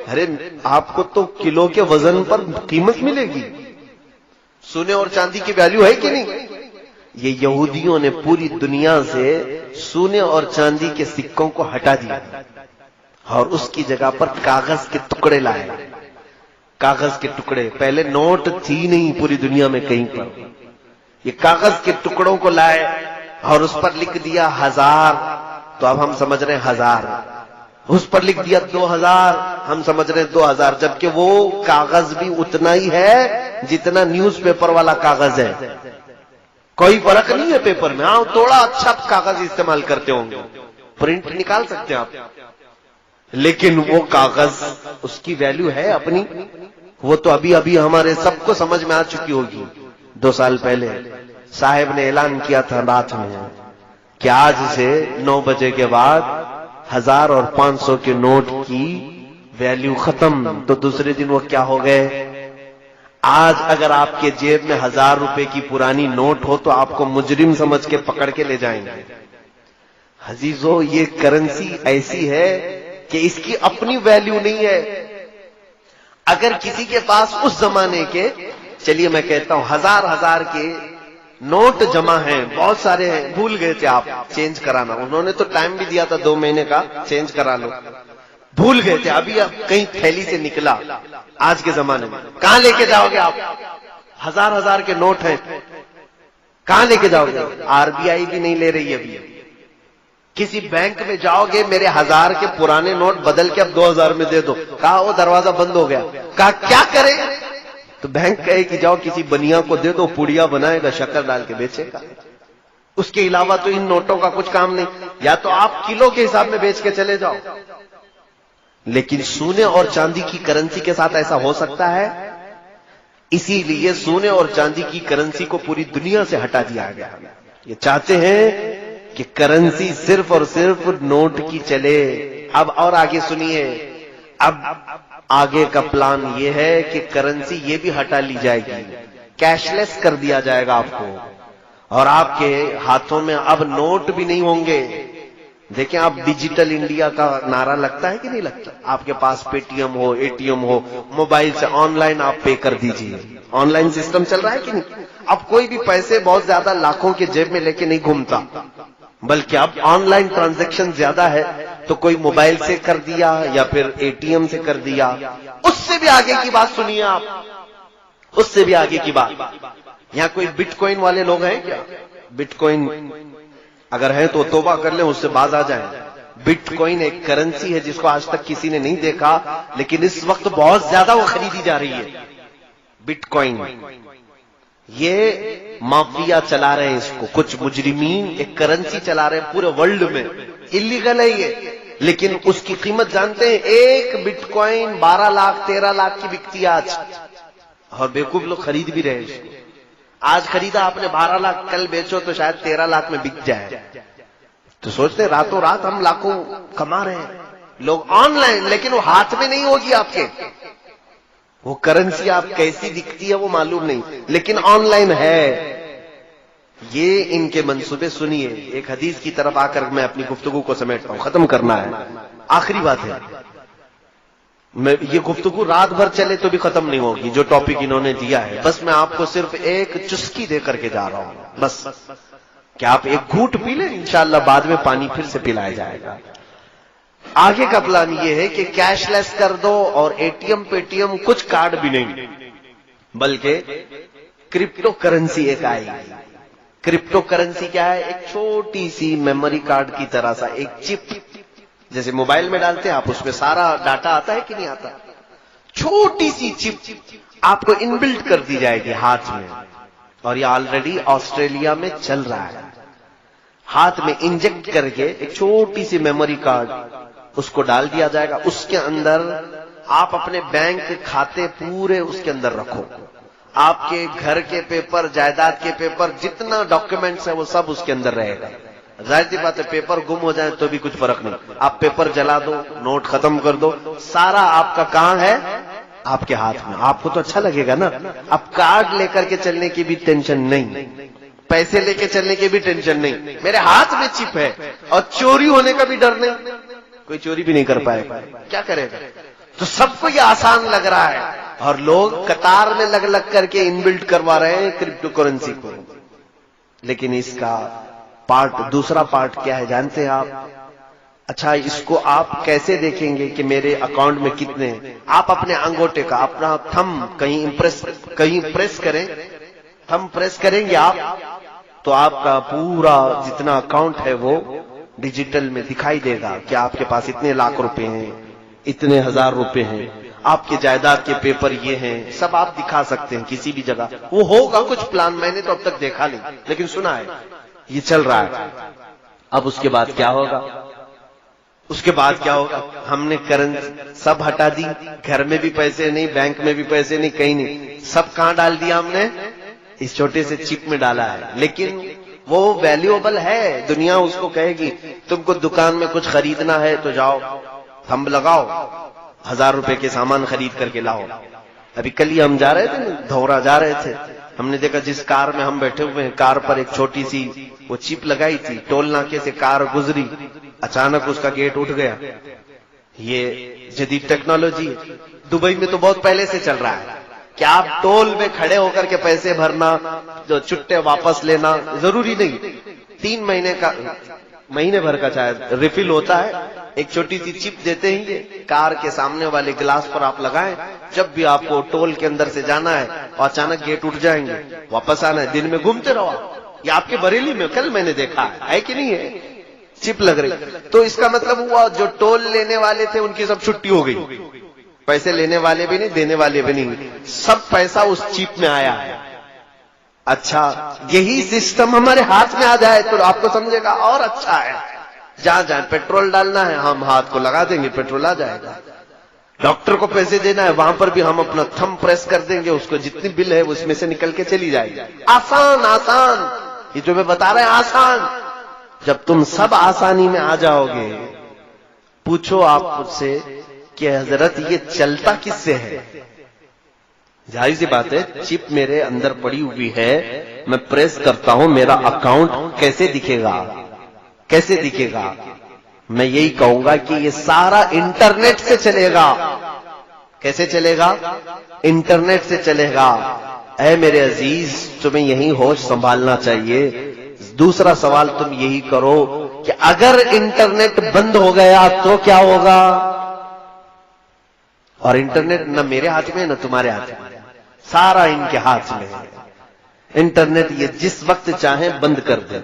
ارے آپ کو تو کلو کے وزن پر قیمت ملے گی. سونے اور چاندی کی ویلیو ہے کہ نہیں؟ یہ یہودیوں نے پوری دنیا سے سونے اور چاندی کے سکوں کو ہٹا دیا اور اس کی جگہ پر کاغذ کے ٹکڑے لائے. کاغذ کے ٹکڑے، پہلے نوٹ تھی نہیں پوری دنیا میں کہیں پر. یہ کاغذ کے ٹکڑوں کو لائے اور اس پر لکھ دیا 1000، تو اب ہم سمجھ رہے ہیں 1000. اس پر لکھ دیا 2000، ہم سمجھ رہے ہیں 2000، جبکہ وہ کاغذ بھی اتنا ہی ہے جتنا نیوز پیپر والا کاغذ ہے. کوئی فرق نہیں ہے پیپر میں. ہاں تھوڑا اچھا کاغذ استعمال کرتے ہوں گے، پرنٹ نکال سکتے ہیں آپ، لیکن وہ کاغذ اس کی ویلیو ہے اپنی؟ وہ تو ابھی ابھی ہمارے سب کو سمجھ میں آ چکی ہوگی. 2 سال پہلے صاحب نے اعلان کیا تھا رات میں کہ آج سے 9 بجے کے بعد 1000 اور 500 کے نوٹ کی ویلیو ختم. تو دوسرے دن وہ کیا ہو گئے؟ آج اگر آپ کے جیب میں 1000 روپے کی پرانی نوٹ ہو تو آپ کو مجرم سمجھ کے پکڑ کے لے جائیں گے. عزیزو، یہ کرنسی ایسی ہے کہ اس کی اپنی ویلیو نہیں ہے. اگر کسی کے پاس اس زمانے کے، چلیے میں کہتا ہوں 1000 کے نوٹ جمع ہیں، بہت سارے ہیں، بھول گئے تھے آپ چینج کرانا، انہوں نے تو ٹائم بھی دیا تھا 2 مہینے کا، چینج کرا لو، بھول گئے تھے، ابھی اب کہیں تھیلی سے نکلا. آج کے زمانے میں کہاں لے کے جاؤ گے آپ؟ 1000 کے نوٹ ہیں، کہاں لے کے جاؤ گے؟ RBI بھی نہیں لے رہی ابھی. کسی بینک میں جاؤ گے، میرے 1000 کے پرانے نوٹ بدل کے اب 2000 میں دے دو، کہا وہ دروازہ بند ہو گیا. کہا کیا کرے؟ تو بینک کہے کہ جاؤ کسی بنیا کو دے دو، پوڑیا بنائے گا، شکر ڈال کے بیچے گا. اس کے علاوہ تو ان نوٹوں کا کچھ کام نہیں. یا تو آپ کلو کے حساب میں بیچ کے چلے جاؤ. لیکن سونے اور چاندی کی کرنسی کے ساتھ ایسا ہو سکتا ہے؟ اسی لیے سونے اور چاندی کی کرنسی کو پوری دنیا سے ہٹا دیا گیا. یہ چاہتے ہیں کہ کرنسی صرف اور صرف نوٹ کی چلے. اب اور آگے سنیے، اب آگے کا پلان یہ ہے کہ کرنسی یہ بھی ہٹا لی جائے گی، کیش لیس کر دیا جائے گا آپ کو، اور آپ کے ہاتھوں میں اب نوٹ بھی نہیں ہوں گے. دیکھیں آپ ڈیجیٹل انڈیا کا نعرہ لگتا ہے کہ نہیں لگتا؟ آپ کے پاس پے ٹی ایم ہو، ATM ہو، موبائل سے آن لائن آپ پے کر دیجئے. آن لائن سسٹم چل رہا ہے کہ نہیں؟ اب کوئی بھی پیسے بہت زیادہ لاکھوں کے جیب میں لے کے نہیں گھومتا، بلکہ اب آن لائن ٹرانزیکشن زیادہ ہے، تو کوئی موبائل سے کر دیا یا پھر ATM سے کر دیا. اس سے بھی آگے کی بات سنیے آپ، اس سے بھی آگے کی بات. یہاں کوئی بٹ کوئن والے لوگ ہیں کیا؟ بٹ کوئن اگر ہے تو توبہ کر لیں، اس سے باز آ جائیں. بٹ کوئن ایک کرنسی ہے جس کو آج تک کسی نے نہیں دیکھا، لیکن اس وقت بہت زیادہ وہ خریدی جا رہی ہے. بٹ کوئن یہ مافیا چلا رہے ہیں، اس کو کچھ مجرمین ایک کرنسی چلا رہے ہیں پورے ورلڈ میں. اللیگل ہے یہ، لیکن اس کی قیمت جانتے ہیں؟ ایک بٹ کوئن 12 لاکھ 13 لاکھ کی بکتی آج، اور بیوقوف لوگ خرید بھی رہے ہیں. آج خریدا آپ نے 12 لاکھ، کل بیچو تو شاید 13 لاکھ میں بک جائے. تو سوچتے ہیں راتوں رات ہم لاکھوں کما رہے ہیں لوگ آن لائن، لیکن وہ ہاتھ میں نہیں ہوگی آپ کے. وہ کرنسی آپ کیسی دکھتی ہے وہ معلوم نہیں، لیکن آن لائن ہے. یہ ان کے منصوبے سنیے. ایک حدیث کی طرف آ کر میں اپنی گفتگو کو سمیٹتا ہوں، ختم کرنا ہے، آخری بات ہے. یہ گفتگو رات بھر چلے تو بھی ختم نہیں ہوگی جو ٹاپک انہوں نے دیا ہے. بس میں آپ کو صرف ایک چسکی دے کر کے جا رہا ہوں، بس کہ آپ ایک گھونٹ پی لیں، انشاءاللہ بعد میں پانی پھر سے پلایا جائے گا. آگے کا پلان یہ ہے کہ کیش لیس کر دو، اور ATM پے ٹی ایم کچھ کارڈ بھی نہیں، بلکہ کرپٹو کرنسی ایک آئے گی. کرپٹو کرنسی کیا ہے؟ ایک چھوٹی سی میموری کارڈ کی طرح سا ایک چپ، جیسے موبائل میں ڈالتے ہیں آپ، اس میں سارا ڈاٹا آتا ہے کہ نہیں آتا؟ چھوٹی سی چپ آپ کو انبلٹ کر دی جائے گی ہاتھ میں، اور یہ آلریڈی آسٹریلیا میں چل رہا ہے. ہاتھ میں انجیکٹ کر کے ایک چھوٹی سی میموری کارڈ اس کو ڈال دیا جائے گا. اس کے اندر آپ اپنے بینک کھاتے پورے اس کے اندر رکھو، آپ کے گھر کے پیپر، جائیداد کے پیپر، جتنا ڈاکیومنٹس ہے وہ سب اس کے اندر رہے گا. ظاہر سی بات ہے پیپر گم ہو جائیں تو بھی کچھ فرق نہیں، آپ پیپر جلا دو، نوٹ ختم کر دو، سارا آپ کا کام ہے آپ کے ہاتھ میں. آپ کو تو اچھا لگے گا نا. اب کارڈ لے کر کے چلنے کی بھی ٹینشن نہیں، پیسے لے کے چلنے کی بھی ٹینشن نہیں، میرے ہاتھ میں چپ ہے، اور چوری ہونے کا بھی ڈر نہیں، کوئی چوری بھی نہیں کر پائے گا. کیا کرے گا؟ تو سب کو یہ آسان لگ رہا ہے، اور لوگ قطار میں لگ لگ کر کے انبلٹ کروا رہے ہیں کرپٹو کرنسی کو. لیکن اس کا دوسرا پارٹ کیا ہے جانتے ہیں آپ؟ اچھا اس کو آپ کیسے دیکھیں گے کہ میرے اکاؤنٹ میں کتنے ہیں؟ آپ اپنے انگوٹے کا اپنا تھم کہیں پریس کریں، تھم پریس کریں گے آپ تو آپ کا پورا جتنا اکاؤنٹ ہے وہ ڈیجیٹل میں دکھائی دے گا کہ آپ کے پاس اتنے لاکھ روپے ہیں، اتنے ہزار روپے ہیں، آپ کے جائیداد کے پیپر یہ ہیں، سب آپ دکھا سکتے ہیں کسی بھی جگہ. وہ ہوگا کچھ پلان، میں نے تو اب تک دیکھا نہیں، لیکن سنا ہے یہ چل رہا ہے. اب اس کے بعد کیا ہوگا؟ اس کے بعد کیا ہوگا؟ ہم نے کرنسی سب ہٹا دی، گھر میں بھی پیسے نہیں، بینک میں بھی پیسے نہیں، کہیں نہیں، سب کہاں ڈال دیا ہم نے؟ اس چھوٹے سے چپ میں ڈالا ہے. لیکن وہ ویلیوبل ہے، دنیا اس کو کہے گی تم کو دکان میں کچھ خریدنا ہے تو جاؤ تھمب لگاؤ، 1000 روپے کے سامان خرید کر کے لاؤ. ابھی کل ہی ہم جا رہے تھے، دھورا جا رہے تھے، ہم نے دیکھا جس کار میں ہم بیٹھے ہوئے ہیں، کار پر ایک چھوٹی سی وہ چپ لگائی تھی، ٹول ناکے سے کار گزری، اچانک اس کا گیٹ اٹھ گیا. یہ جدید ٹیکنالوجی ہے. دبئی میں تو بہت پہلے سے چل رہا ہے کہ آپ ٹول میں کھڑے ہو کر کے پیسے بھرنا، جو چھٹے واپس لینا ضروری نہیں. 3 مہینے کا، مہینے بھر کا شاید ریفل ہوتا ہے، ایک چھوٹی سی چپ دیتے ہیں، یہ کار کے سامنے والے گلاس پر آپ لگائیں، جب بھی آپ کو ٹول کے اندر سے جانا ہے اور اچانک گیٹ اٹھ جائیں گے، واپس آنا ہے، دن میں گھومتے رہو. یہ آپ کے بریلی میں کل میں نے دیکھا ہے کہ نہیں ہے، چپ لگ رہی. تو اس کا مطلب ہوا جو ٹول لینے والے تھے ان کی سب چھٹی ہو گئی، پیسے لینے والے بھی نہیں، دینے والے بھی نہیں، سب پیسہ اس چپ میں آیا ہے. اچھا، یہی سسٹم ہمارے ہاتھ میں آ جائے تو آپ کو سمجھے گا اور اچھا ہے. جہاں جہاں پیٹرول ڈالنا ہے ہم ہاتھ کو لگا دیں گے، پیٹرول آ جائے گا. ڈاکٹر کو پیسے دینا ہے وہاں پر بھی ہم اپنا تھم پریس کر دیں گے، اس کو جتنی بل ہے اس میں سے نکل کے چلی جائے گی. آسان آسان، یہ جو میں بتا رہے ہیں آسان. جب تم سب آسانی میں آ جاؤ گے، پوچھو آپ مجھ سے کہ حضرت یہ چلتا کس سے ہے؟ ظاہر سی بات ہے، چپ میرے اندر پڑی ہوئی ہے، میں پریس کرتا ہوں، میرا اکاؤنٹ کیسے دکھے گا؟ کیسے دکھے گا؟ میں یہی کہوں گا کہ یہ سارا انٹرنیٹ سے چلے گا. کیسے چلے گا؟ انٹرنیٹ سے چلے گا. اے میرے عزیز، تمہیں یہی ہوش سنبھالنا چاہیے. دوسرا سوال تم یہی کرو کہ اگر انٹرنیٹ بند ہو گیا تو کیا ہوگا؟ اور انٹرنیٹ نہ میرے ہاتھ میں نہ تمہارے ہاتھ میں، سارا ان کے ہاتھ میں ہے. انٹرنیٹ یہ جس وقت چاہیں بند کر دیں.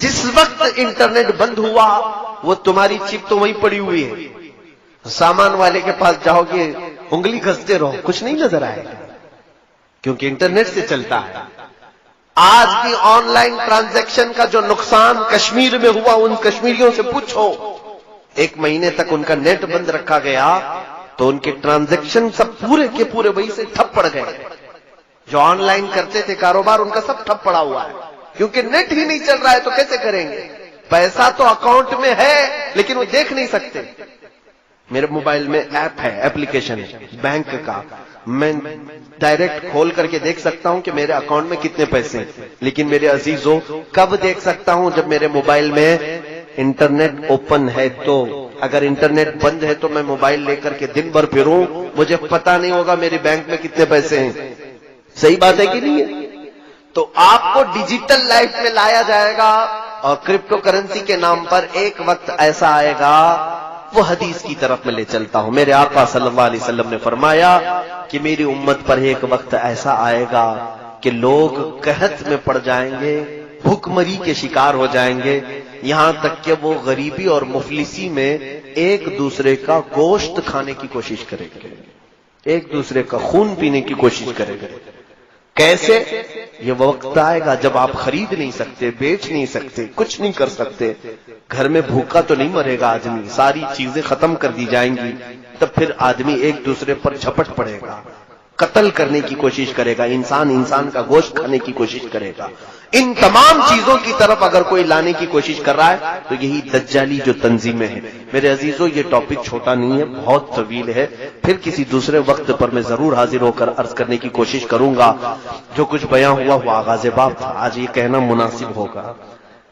جس وقت انٹرنیٹ بند ہوا وہ تمہاری چپ تو وہیں پڑی ہوئی ہے. سامان والے کے پاس جاؤ گے، انگلی گھستے رہو، کچھ نہیں نظر آئے گا، کیونکہ انٹرنیٹ سے چلتا ہے. آج بھی آن لائن ٹرانزیکشن کا جو نقصان کشمیر میں ہوا، ان کشمیریوں سے پوچھو. 1 مہینے تک ان کا نیٹ بند رکھا گیا تو ان کے ٹرانزیکشن سب پورے کے پورے وہی سے ٹھپ پڑ گئے. جو آن لائن کرتے تھے کاروبار، ان کا سب ٹھپ پڑا ہوا ہے، کیونکہ نیٹ ہی نہیں چل رہا ہے. تو کیسے کریں گے؟ پیسہ تو اکاؤنٹ میں ہے لیکن وہ دیکھ نہیں سکتے. میرے موبائل میں ایپ ہے، اپلیکیشن بینک کا، میں ڈائریکٹ کھول کر کے دیکھ سکتا ہوں کہ میرے اکاؤنٹ میں کتنے پیسے ہیں. لیکن میرے عزیزوں، کب دیکھ سکتا ہوں؟ جب میرے موبائل میں انٹرنیٹ اوپن ہے. تو اگر انٹرنیٹ بند ہے تو میں موبائل لے کر کے دن بھر پھروں، مجھے پتا نہیں ہوگا میری بینک میں کتنے پیسے ہیں. صحیح بات ہے کہ نہیں ہے؟ تو آپ کو ڈیجیٹل لائف میں لایا جائے گا، اور کرپٹو کرنسی کے نام پر ایک وقت ایسا آئے گا. وہ حدیث کی طرف میں لے چلتا ہوں. میرے آقا صلی اللہ علیہ وسلم نے فرمایا کہ میری امت پر ایک وقت ایسا آئے گا کہ لوگ قحط میں پڑ جائیں گے، بھوک مری کے شکار ہو جائیں گے، یہاں تک کہ وہ غریبی اور مفلسی میں ایک دوسرے کا گوشت کھانے کی کوشش کریں گے، ایک دوسرے کا خون پینے کی کوشش کریں گے. کیسے؟ یہ وقت آئے گا جب آپ خرید نہیں سکتے، بیچ نہیں سکتے، کچھ نہیں کر سکتے. گھر میں بھوکا تو نہیں مرے گا آدمی، ساری چیزیں ختم کر دی جائیں گی. تب پھر آدمی ایک دوسرے پر جھپٹ پڑے گا، قتل کرنے کی کوشش کرے گا، انسان کا گوشت کھانے کی کوشش کرے گا. ان تمام چیزوں کی طرف اگر کوئی لانے کی کوشش کر رہا ہے تو یہی دجالی جو تنظیمیں ہیں. میرے عزیزوں، یہ ٹاپک چھوٹا نہیں ہے، بہت طویل ہے. پھر کسی دوسرے وقت پر میں ضرور حاضر ہو کر عرض کرنے کی کوشش کروں گا. جو کچھ بیان ہوا وہ آغاز باب تھا، آج یہ کہنا مناسب ہوگا.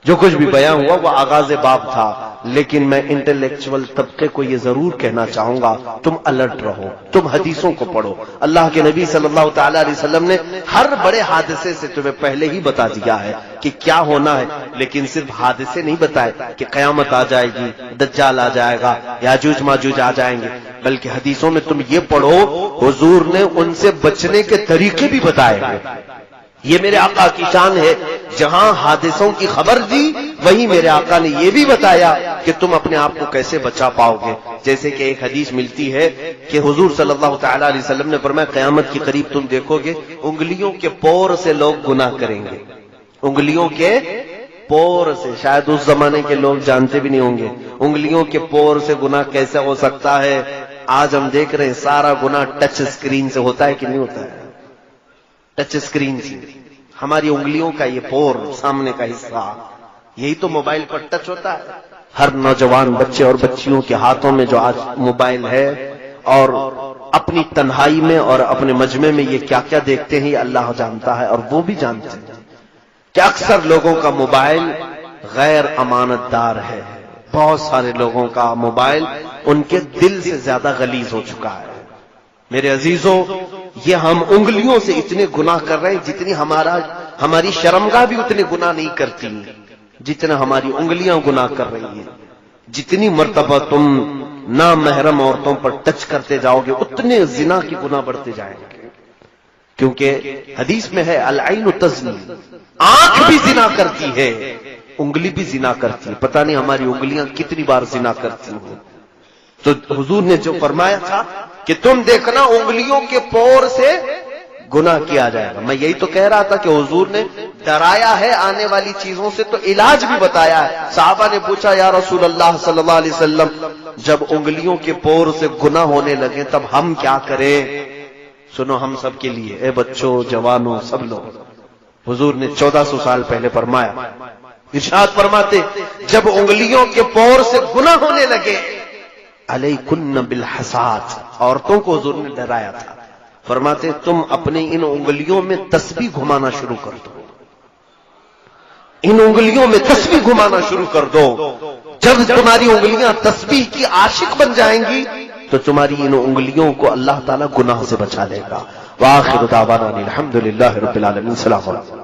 جو کچھ بھی بیان ہوا وہ آغاز باب تھا، لیکن میں انٹلیکچوئل طبقے کو یہ ضرور کہنا چاہوں گا، تم الرٹ رہو، تم حدیثوں کو پڑھو. اللہ کے نبی صلی اللہ تعالی علیہ وسلم نے ہر بڑے حادثے سے تمہیں پہلے ہی بتا دیا ہے کہ کیا ہونا ہے. لیکن صرف حادثے نہیں بتائے کہ قیامت آ جائے گی، دجال آ جائے گا، یاجوج ماجوج آ جائیں گے، بلکہ حدیثوں میں تم یہ پڑھو حضور نے ان سے بچنے کے طریقے بھی بتائے ہیں. یہ میرے آقا کی شان ہے، جہاں حادثوں کی خبر دی وہیں میرے آقا نے یہ بھی بتایا کہ تم اپنے آپ کو کیسے بچا پاؤ گے. جیسے کہ ایک حدیث ملتی ہے کہ حضور صلی اللہ تعالی علیہ وسلم نے فرمایا قیامت کے قریب تم دیکھو گے انگلیوں کے پور سے لوگ گناہ کریں گے، انگلیوں کے پور سے. شاید اس زمانے کے لوگ جانتے بھی نہیں ہوں گے انگلیوں کے پور سے گناہ کیسے ہو سکتا ہے. آج ہم دیکھ رہے ہیں سارا گناہ ٹچ اسکرین سے ہوتا ہے کہ نہیں ہوتا ہے؟ ٹچ اسکرین سے ہماری انگلیوں کا یہ پور سامنے کا حصہ یہی تو موبائل پر ٹچ ہوتا ہے. ہر نوجوان بچے اور بچیوں کے ہاتھوں میں جو آج موبائل ہے اور اپنی تنہائی میں اور اپنے مجمع میں یہ کیا کیا دیکھتے ہیں یہ اللہ جانتا ہے اور وہ بھی جانتے ہیں کہ اکثر لوگوں کا موبائل غیر امانت دار ہے. بہت سارے لوگوں کا موبائل ان کے دل سے زیادہ غلیظ ہو چکا ہے. میرے عزیزوں یہ ہم انگلیوں سے اتنے گناہ کر رہے ہیں جتنی ہماری شرمگاہ بھی اتنے گناہ نہیں کرتی جتنا ہماری انگلیاں گناہ کر رہی ہیں. جتنی مرتبہ تم نامحرم عورتوں پر ٹچ کرتے جاؤ گے اتنے زنا کی گناہ بڑھتے جائیں گے. کیونکہ حدیث میں ہے العین تزنی، آنکھ بھی زنا کرتی ہے، انگلی بھی زنا کرتی ہے. پتہ نہیں ہماری انگلیاں کتنی بار زنا کرتی ہیں. تو حضور نے جو فرمایا تھا کہ تم دیکھنا انگلیوں کے پور سے گناہ کیا جائے گا. میں یہی تو کہہ رہا تھا کہ حضور نے ڈرایا ہے آنے والی چیزوں سے تو علاج بھی بتایا ہے. صحابہ نے پوچھا یا رسول اللہ صلی اللہ علیہ وسلم جب انگلیوں کے پور سے گناہ ہونے لگے تب ہم کیا کریں؟ سنو ہم سب کے لیے، اے بچوں جوانوں سب لوگ، حضور نے 1400 سال پہلے فرمایا، ارشاد فرماتے جب انگلیوں کے پور سے گناہ ہونے لگے علیکن بالحسات، عورتوں کو حضور نے ڈرایا تھا، فرماتے تم اپنے ان انگلیوں میں تسبیح گھمانا شروع کر دو. ان انگلیوں میں تسبیح گھمانا شروع کر دو. جب تمہاری انگلیاں تسبیح کی عاشق بن جائیں گی تو تمہاری ان انگلیوں کو اللہ تعالیٰ گناہ سے بچا لے گا. وآخر دعوانا الحمدللہ رب العالمین. السلام علیکم.